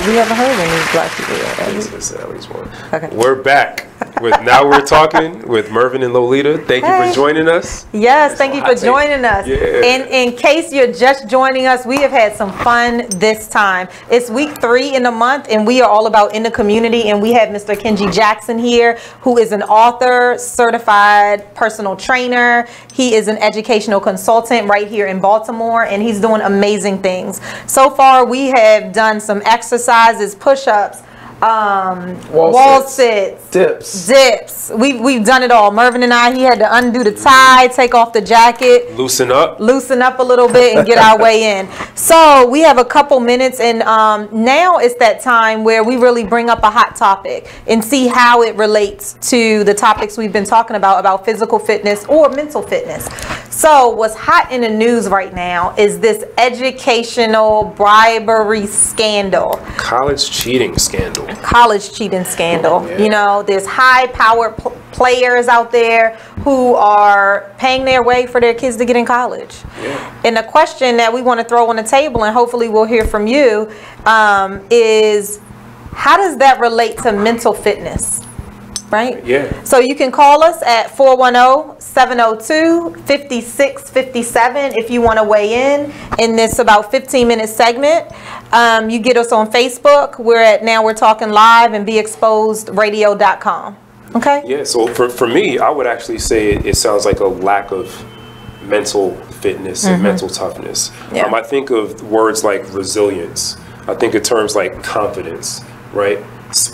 We haven't heard any black people yet. At least one. Okay. We're back with Now We're Talking with Mervin and Lolita. Thank you for joining us. Yes, thank you for joining us. Yeah. In case you're just joining us, we have had some fun this time. It's week 3 in the month, and we are all about in the community. And we have Mr. Kenji Jackson here, who is an author, certified personal trainer. He is an educational consultant right here in Baltimore, and he's doing amazing things. So far, we have done some exercises, push-ups, wall sits, dips. We've done it all. Mervin and I, he had to undo the tie, take off the jacket, loosen up a little bit, and get our way in. So we have a couple minutes, and now it's that time where we really bring up a hot topic and see how it relates to the topics we've been talking about physical fitness or mental fitness. So what's hot in the news right now is this educational bribery scandal. College cheating scandal. Yeah. You know, there's high-powered players out there who are paying their way for their kids to get in college. Yeah. And the question that we want to throw on the table, and hopefully we'll hear from you, is how does that relate to mental fitness? Right? Yeah. So you can call us at 410-702-5657 if you want to weigh in this about 15-minute segment. You get us on Facebook. We're at Now We're Talking Live and BeExposedRadio.com. Okay? Yeah, so for me, I would actually say it sounds like a lack of mental fitness and mental toughness. I think of words like resilience. I think of terms like confidence, right?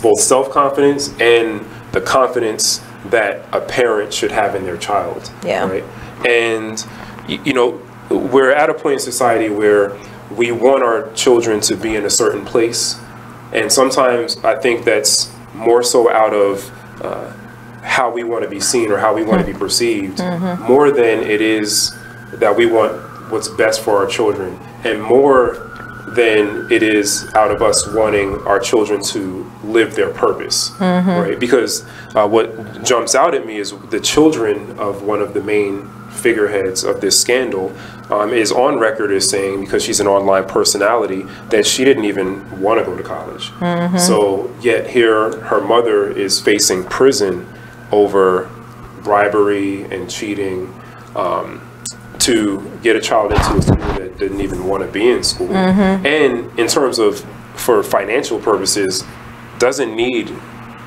Both self-confidence and the confidence that a parent should have in their child, right? And, you know, we're at a point in society where we want our children to be in a certain place. And sometimes I think that's more so out of how we want to be seen or how we want to be perceived, more than it is that we want what's best for our children, and more than it is out of us wanting our children to live their purpose, right? Because what jumps out at me is the children of one of the main figureheads of this scandal is on record as saying, because she's an online personality, that she didn't even want to go to college. So yet here her mother is facing prison over bribery and cheating to get a child into a school that didn't even want to be in school. And in terms of, for financial purposes, doesn't need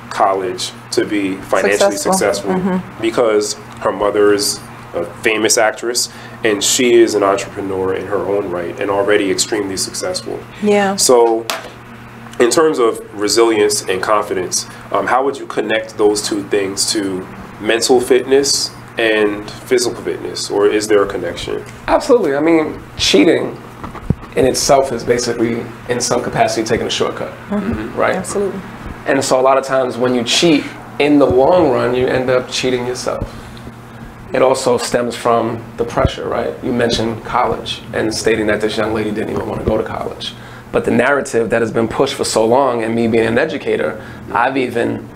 college to be financially successful because her mother is a famous actress and she is an entrepreneur in her own right and already extremely successful. So in terms of resilience and confidence, how would you connect those two things to mental fitness and physical fitness, or is there a connection? Absolutely. I mean, cheating in itself is basically, in some capacity, taking a shortcut, right? Absolutely. And so a lot of times when you cheat, in the long run, you end up cheating yourself. It also stems from the pressure, right? You mentioned college and stating that this young lady didn't even want to go to college. But the narrative that has been pushed for so long, and me being an educator, I've even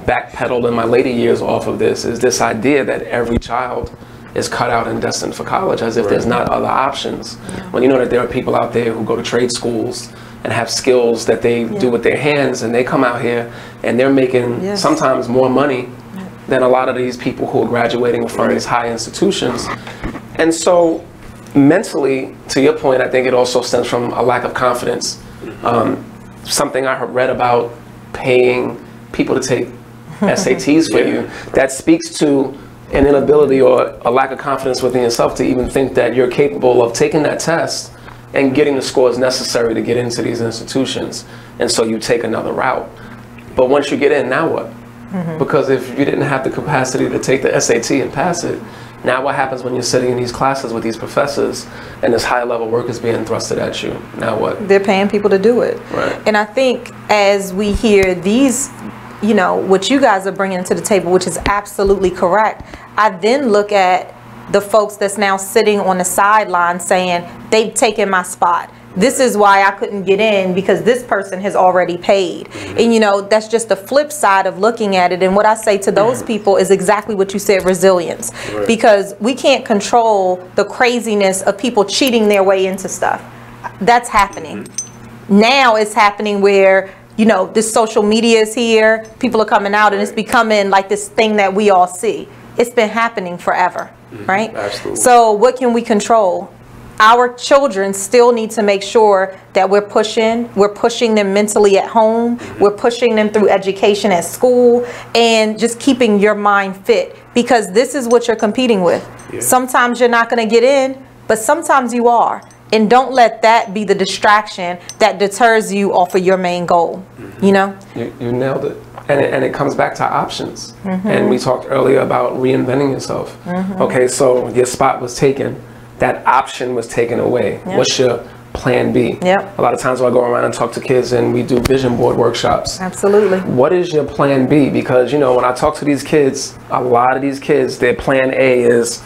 backpedaled in my later years off of this, is this idea that every child is cut out and destined for college, as if there's not other options. When you know that there are people out there who go to trade schools and have skills that they do with their hands, and they come out here and they're making sometimes more money than a lot of these people who are graduating from these high institutions. And so mentally, to your point, I think it also stems from a lack of confidence. Something I read about paying people to take SATs for you, that speaks to an inability or a lack of confidence within yourself to even think that you're capable of taking that test and getting the scores necessary to get into these institutions. And so you take another route. But once you get in, now what? Because if you didn't have the capacity to take the SAT and pass it, now what happens when you're sitting in these classes with these professors and this high level work is being thrusted at you? Now what? They're paying people to do it. And I think as we hear these, you know, what you guys are bringing to the table, which is absolutely correct, I then look at the folks that's now sitting on the sideline saying, they've taken my spot. This is why I couldn't get in, because this person has already paid. And you know, that's just the flip side of looking at it. And what I say to those people is exactly what you said, resilience. Because we can't control the craziness of people cheating their way into stuff. That's happening. Now it's happening where, you know, this social media is here, people are coming out, and it's becoming like this thing that we all see. It's been happening forever, right? Absolutely. So what can we control? Our children still need to make sure that we're pushing them mentally at home, we're pushing them through education at school, and just keeping your mind fit, because this is what you're competing with. Sometimes you're not going to get in, but sometimes you are. And don't let that be the distraction that deters you off of your main goal, you know? You nailed it. And it comes back to options. And we talked earlier about reinventing yourself. Okay, so your spot was taken. That option was taken away. What's your plan B? A lot of times when I go around and talk to kids and we do vision board workshops. Absolutely. What is your plan B? Because, you know, when I talk to these kids, a lot of these kids, their plan A is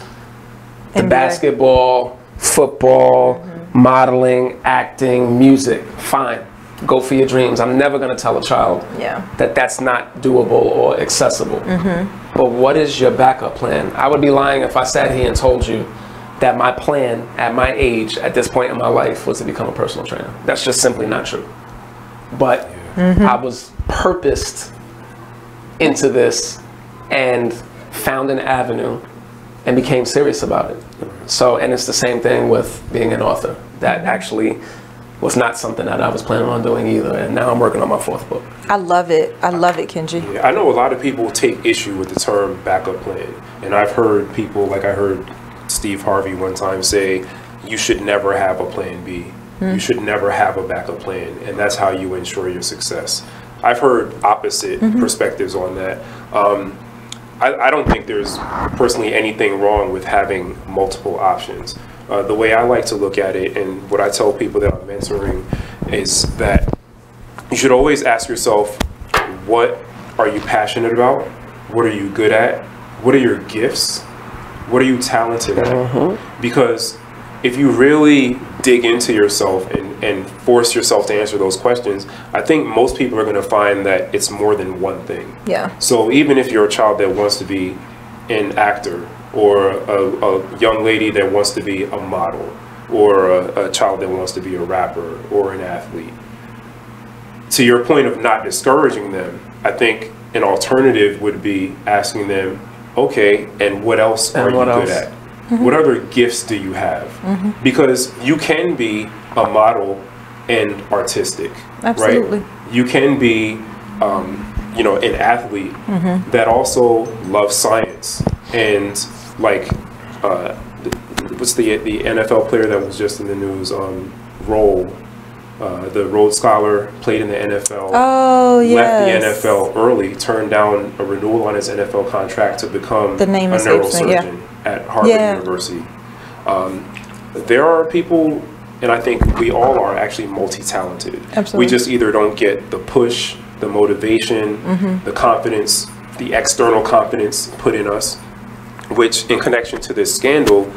the basketball, football, modeling, acting, music. Fine. Go for your dreams. I'm never going to tell a child that that's not doable or accessible. But what is your backup plan? I would be lying if I sat here and told you that my plan at my age, at this point in my life, was to become a personal trainer. That's just simply not true. But I was purposed into this and found an avenue and became serious about it. So, and it's the same thing with being an author. That actually was not something that I was planning on doing either. And now I'm working on my 4th book. I love it. I love it, Kenji. I know a lot of people take issue with the term backup plan. And I've heard people, like I heard Steve Harvey one time say, you should never have a plan B. You should never have a backup plan, and that's how you ensure your success. I've heard opposite perspectives on that. I don't think there's personally anything wrong with having multiple options. The way I like to look at it, and what I tell people that I'm mentoring, is that you should always ask yourself, what are you passionate about? What are you good at? What are your gifts? What are you talented at? Because if you really dig into yourself and force yourself to answer those questions, I think most people are going to find that it's more than one thing. Yeah. So even if you're a child that wants to be an actor, or a young lady that wants to be a model, or a child that wants to be a rapper or an athlete, to your point of not discouraging them, I think an alternative would be asking them, okay, and what else are you good at? What other gifts do you have? Because you can be a model and artistic, Absolutely. right? You can be, you know, an athlete that also loves science. And like, what's the NFL player that was just in the news? The Rhodes Scholar, played in the NFL. Oh, yes. Left the NFL early, turned down a renewal on his NFL contract to become a neurosurgeon at Harvard University. There are people, and I think we all are actually multi-talented. Absolutely. We just either don't get the push, the motivation, the confidence, the external confidence put in us, which in connection to this scandal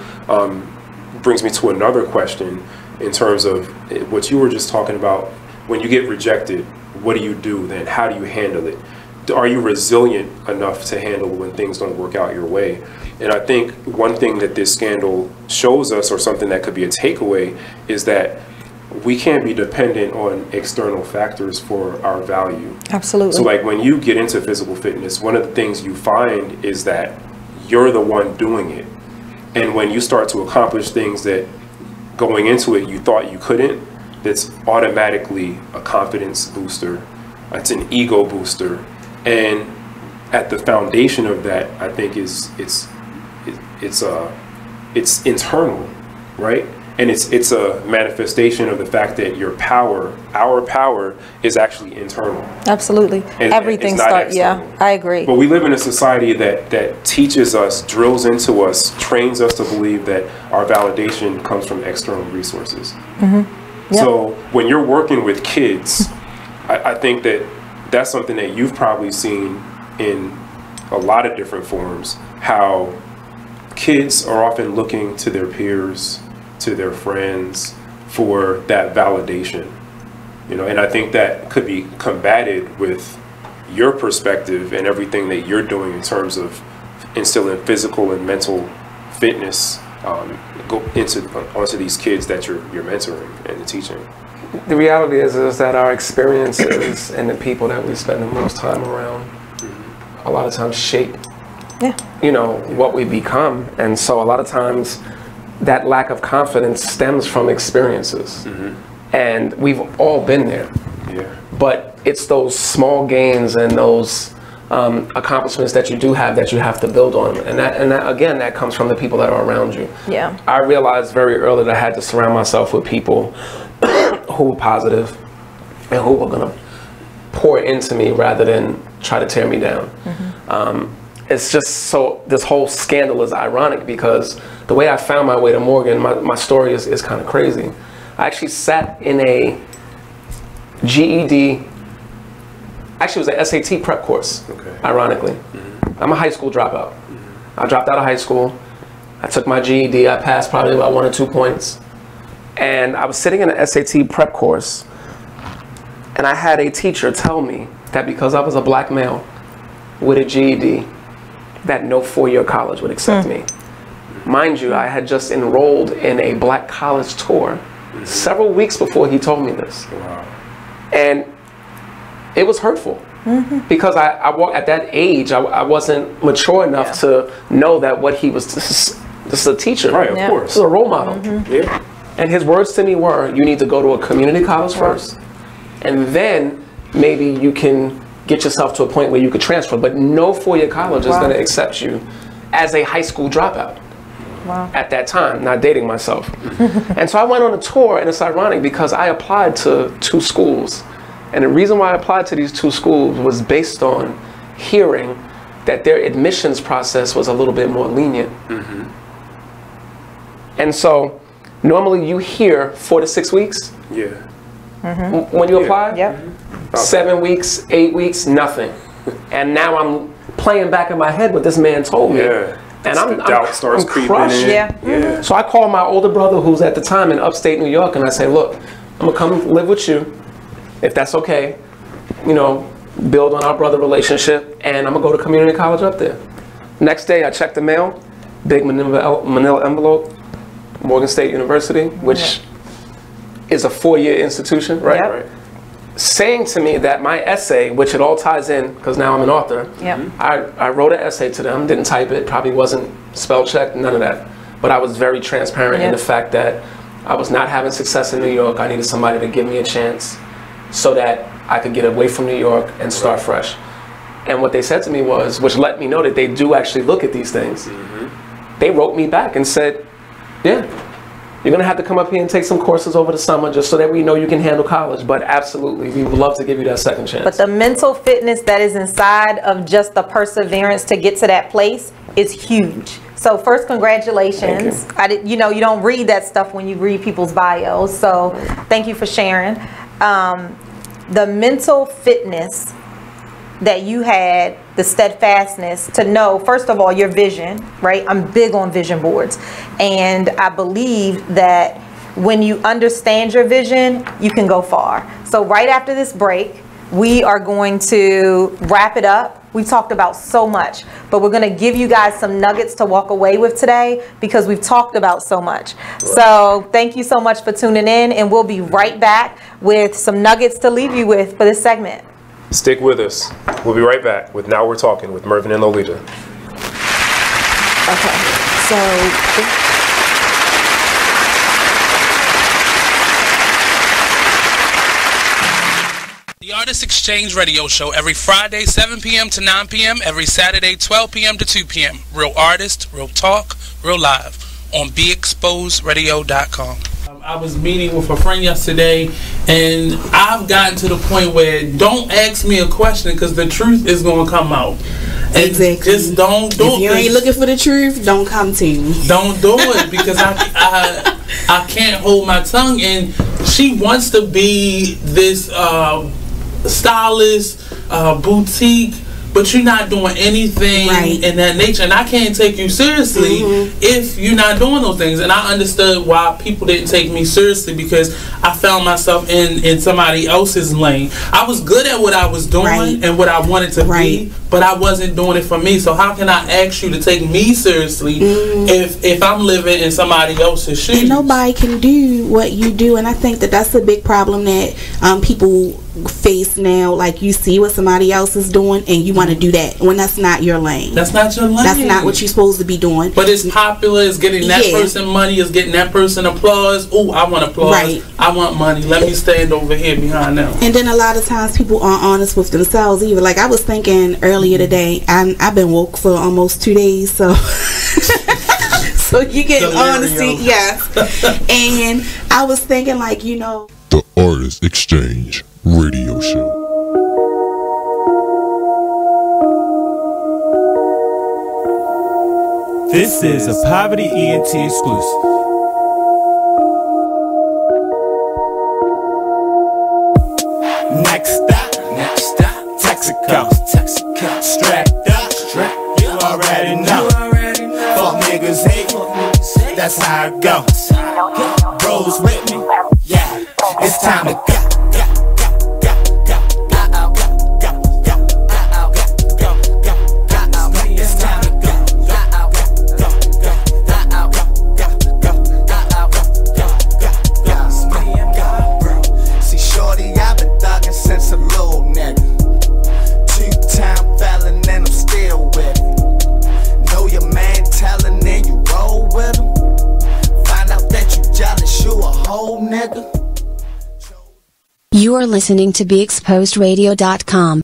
brings me to another question in terms of what you were just talking about. When you get rejected, what do you do then? How do you handle it? Are you resilient enough to handle when things don't work out your way? And I think one thing that this scandal shows us, or something that could be a takeaway, is that we can't be dependent on external factors for our value. Absolutely. So like when you get into physical fitness, one of the things you find is that you're the one doing it. And when you start to accomplish things that going into it you thought you couldn't, that's automatically a confidence booster. It's an ego booster. And at the foundation of that, I think it's internal, right? And it's a manifestation of the fact that our power is actually internal. Absolutely. Everything starts, I agree. But we live in a society that teaches us, drills into us, trains us to believe that our validation comes from external resources. So when you're working with kids, I think that that's something that you've probably seen in a lot of different forms, how kids are often looking to their peers, to their friends for that validation, you know, and I think that could be combated with your perspective and everything that you're doing in terms of instilling physical and mental fitness onto these kids that you're mentoring and teaching. The reality is that our experiences and the people that we spend the most time around a lot of times shape you know, what we become. And so a lot of times that lack of confidence stems from experiences. And we've all been there. But it's those small gains and those accomplishments that you do have that you have to build on. And that again, that comes from the people that are around you. I realized very early that I had to surround myself with people who were positive and who were gonna pour into me rather than try to tear me down. It's just so, this whole scandal is ironic because the way I found my way to Morgan, my story is kind of crazy. I actually sat in a GED, actually it was an SAT prep course, ironically. I'm a high school dropout. I dropped out of high school. I took my GED, I passed probably about 1 or 2 points. And I was sitting in an SAT prep course and I had a teacher tell me that because I was a black male with a GED, that no 4-year college would accept me. Mind you, I had just enrolled in a black college tour several weeks before he told me this. And it was hurtful because I walked at that age, I wasn't mature enough to know that what he was, this is a teacher. Right, of course. This is a role model. And his words to me were, you need to go to a community college first, and then maybe you can get yourself to a point where you could transfer, but no 4-year college is going to accept you as a high school dropout. at that time, not dating myself. And so I went on a tour, and it's ironic because I applied to 2 schools. And the reason why I applied to these 2 schools was based on hearing that their admissions process was a little bit more lenient. And so normally you hear 4 to 6 weeks. Yeah. When you apply? Yep. 7 weeks, 8 weeks, nothing. And now I'm playing back in my head what this man told me. Yeah. And I'm doubt starts creeping crushed. in. Yeah. So I called my older brother, who's at the time in upstate New York, and I say, look, I'm gonna come live with you, if that's okay. You know, build on our brother relationship, and I'm gonna go to community college up there. Next day, I checked the mail, big manila envelope, Morgan State University, which is a 4-year institution, right? Yep. Saying to me that my essay, which it all ties in, because now I'm an author, I wrote an essay to them, didn't type it, probably wasn't spell checked, none of that. But I was very transparent in the fact that I was not having success in New York. I needed somebody to give me a chance so that I could get away from New York and start fresh. And what they said to me was, which let me know that they do actually look at these things, they wrote me back and said, yeah, you're gonna have to come up here and take some courses over the summer just so that we know you can handle college, but absolutely, we would love to give you that second chance. But the mental fitness that is inside of just the perseverance to get to that place is huge. So first, congratulations. You know, you don't read that stuff when you read people's bios, so thank you for sharing. The mental fitness that you had, the steadfastness to know, first of all, your vision, right? I'm big on vision boards. And I believe that when you understand your vision, you can go far. So right after this break, we are going to wrap it up. We've talked about so much, but we're going to give you guys some nuggets to walk away with today because we've talked about so much. So thank you so much for tuning in, and we'll be right back with some nuggets to leave you with for this segment. Stick with us. We'll be right back with Now We're Talking with Mervin and Lolita. Okay, so The Artist Exchange Radio Show every Friday 7 p.m. to 9 p.m. every Saturday 12 p.m. to 2 p.m. Real artist, real talk, real live on BeExposedRadio.com. I was meeting with a friend yesterday, and I've gotten to the point where don't ask me a question because the truth is going to come out. And exactly. Just don't do it. If you ain't looking for the truth, don't come to me. Don't do it because I can't hold my tongue. And she wants to be this stylist, boutique, but you're not doing anything in that nature, and I can't take you seriously if you're not doing those things. And I understood why people didn't take me seriously because I found myself in somebody else's lane. I was good at what I was doing and what I wanted to be, but I wasn't doing it for me. So how can I ask you to take me seriously if I'm living in somebody else's shoes? And nobody can do what you do, and I think that that's a big problem that people face now. Like, you see what somebody else is doing and you want to do that when that's not your lane. That's not your lane. That's not what you're supposed to be doing. But it's popular, it's getting that person money, it's getting that person applause. Oh, I want applause. I want money. Let me stand over here behind them. And then a lot of times people aren't honest with themselves either. Like, I was thinking earlier today, I've been woke for almost 2 days, so so you get honesty, and I was thinking, like, you know, The Artist Exchange Radio Show. This is a Poverty ENT exclusive. Next stop, Texaco. Strapped up, you already know. Fuck niggas hate, that's how it goes. Bros with me, yeah, it's time to go. You are listening to BeExposedRadio.com.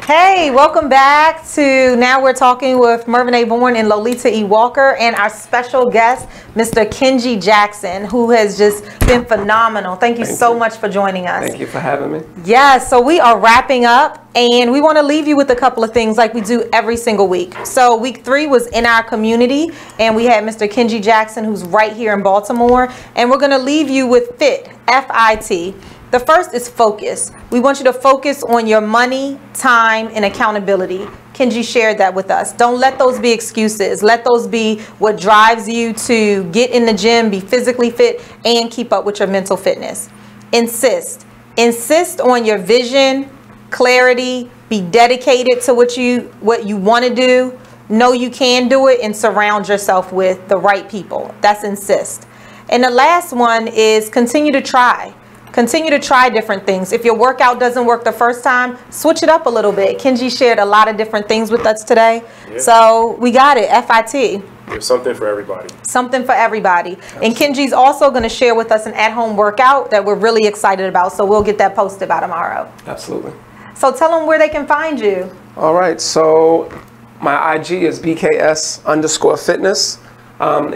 Hey, welcome back to Now We're Talking with Mervin A. Bourne and Lolita E. Walker and our special guest, Mr. Kenji Jackson, who has just been phenomenal. Thank you so much for joining us. Thank you for having me. Yes, so we are wrapping up and we want to leave you with a couple of things like we do every single week. So week 3 was in our community and we had Mr. Kenji Jackson, who's right here in Baltimore, and we're going to leave you with FIT, F-I-T. The first is focus. We want you to focus on your money, time, and accountability. Kenji shared that with us. Don't let those be excuses. Let those be what drives you to get in the gym, be physically fit, and keep up with your mental fitness. Insist. Insist on your vision, clarity, be dedicated to what you want to do. Know you can do it and surround yourself with the right people. That's insist. And the last one is continue to try. Continue to try different things. If your workout doesn't work the first time, switch it up a little bit. Kenji shared a lot of different things with us today. Yeah. So we got it, FIT. There's something for everybody. Something for everybody. Absolutely. And Kenji's also going to share with us an at-home workout that we're really excited about. So we'll get that posted by tomorrow. Absolutely. So tell them where they can find you. All right. So my IG is BKS_fitness.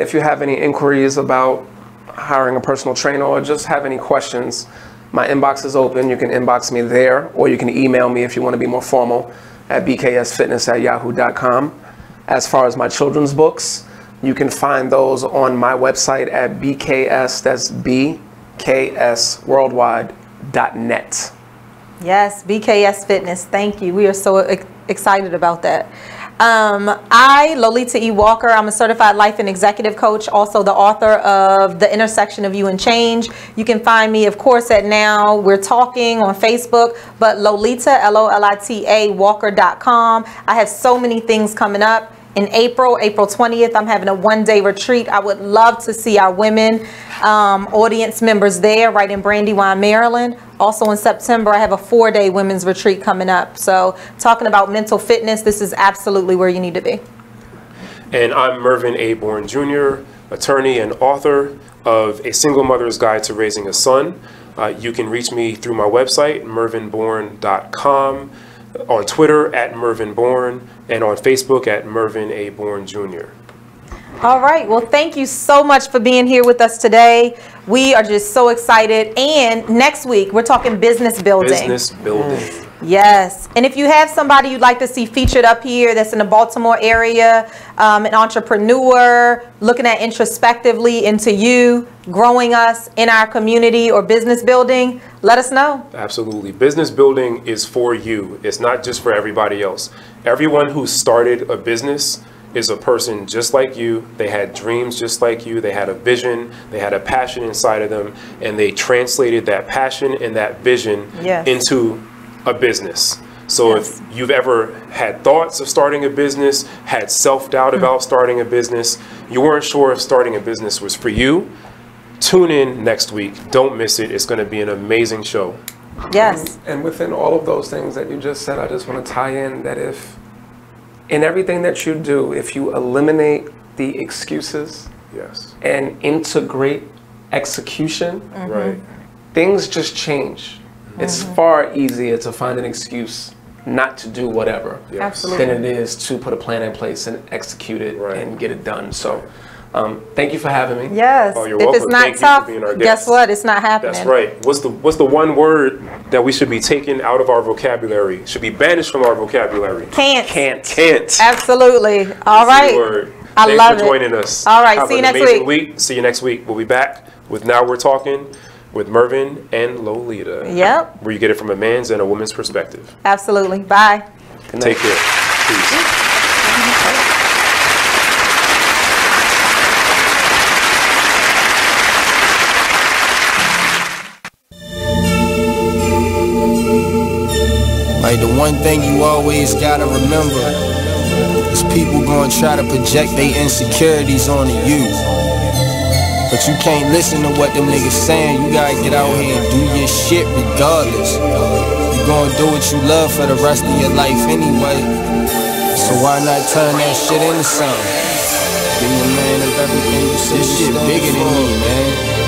If you have any inquiries about hiring a personal trainer or just have any questions, my inbox is open. You can inbox me there, or you can email me if you want to be more formal at bksfitness@yahoo.com. As far as my children's books, you can find those on my website at BKS, that's BKSworldwide.net. Yes, BKS Fitness. Thank you. We are so excited about that. I, Lolita E. Walker, I'm a certified life and executive coach, also the author of The Intersection of You and Change. You can find me, of course, at Now We're Talking on Facebook, but Lolita, Lolita, Walker.com. I have so many things coming up. In April 20th, I'm having a one-day retreat. I would love to see our women audience members there right in Brandywine, Maryland. Also in September, I have a 4-day women's retreat coming up. So talking about mental fitness, this is absolutely where you need to be. And I'm Mervin A. Bourne Jr., attorney and author of A Single Mother's Guide to Raising a Son. You can reach me through my website, mervinbourne.com, on Twitter at Mervin Bourne, and on Facebook at Mervin A. Bourne Jr. All right. Well, thank you so much for being here with us today. We are just so excited. And next week, we're talking business building. Business building. Yes. And if you have somebody you'd like to see featured up here that's in the Baltimore area, an entrepreneur, looking at introspectively into you, growing us in our community or business building, let us know. Absolutely. Business building is for you. It's not just for everybody else. Everyone who started a business is a person just like you. They had dreams just like you. They had a vision. They had a passion inside of them, and they translated that passion and that vision into a business. So if you've ever had thoughts of starting a business, had self-doubt about starting a business, you weren't sure if starting a business was for you, tune in next week. Don't miss it. It's going to be an amazing show. Yes. And within all of those things that you just said, I just want to tie in that if in everything that you do, if you eliminate the excuses and integrate execution, things just change. It's far easier to find an excuse not to do whatever than it is to put a plan in place and execute it and get it done. So thank you for having me. Yes. Oh, you're if welcome. It's not Thank tough, you for being our guess guest. what? It's not happening. That's right. What's the one word that we should be taking out of our vocabulary? Should be banished from our vocabulary. Can't. Can't. Absolutely. All right. Word. I Thanks love for joining us. All right. Have See you an next amazing week. See you next week. We'll be back with Now We're Talking with Mervin and Lolita. Yep. Where you get it from a man's and a woman's perspective. Absolutely. Bye. Take care. Peace. Like the one thing you always gotta remember is people gonna try to project their insecurities onto you. But you can't listen to what them niggas saying. You gotta get out here and do your shit regardless. You gonna do what you love for the rest of your life anyway. So why not turn that shit into something? Be a man of everything you say. This shit bigger than me, man.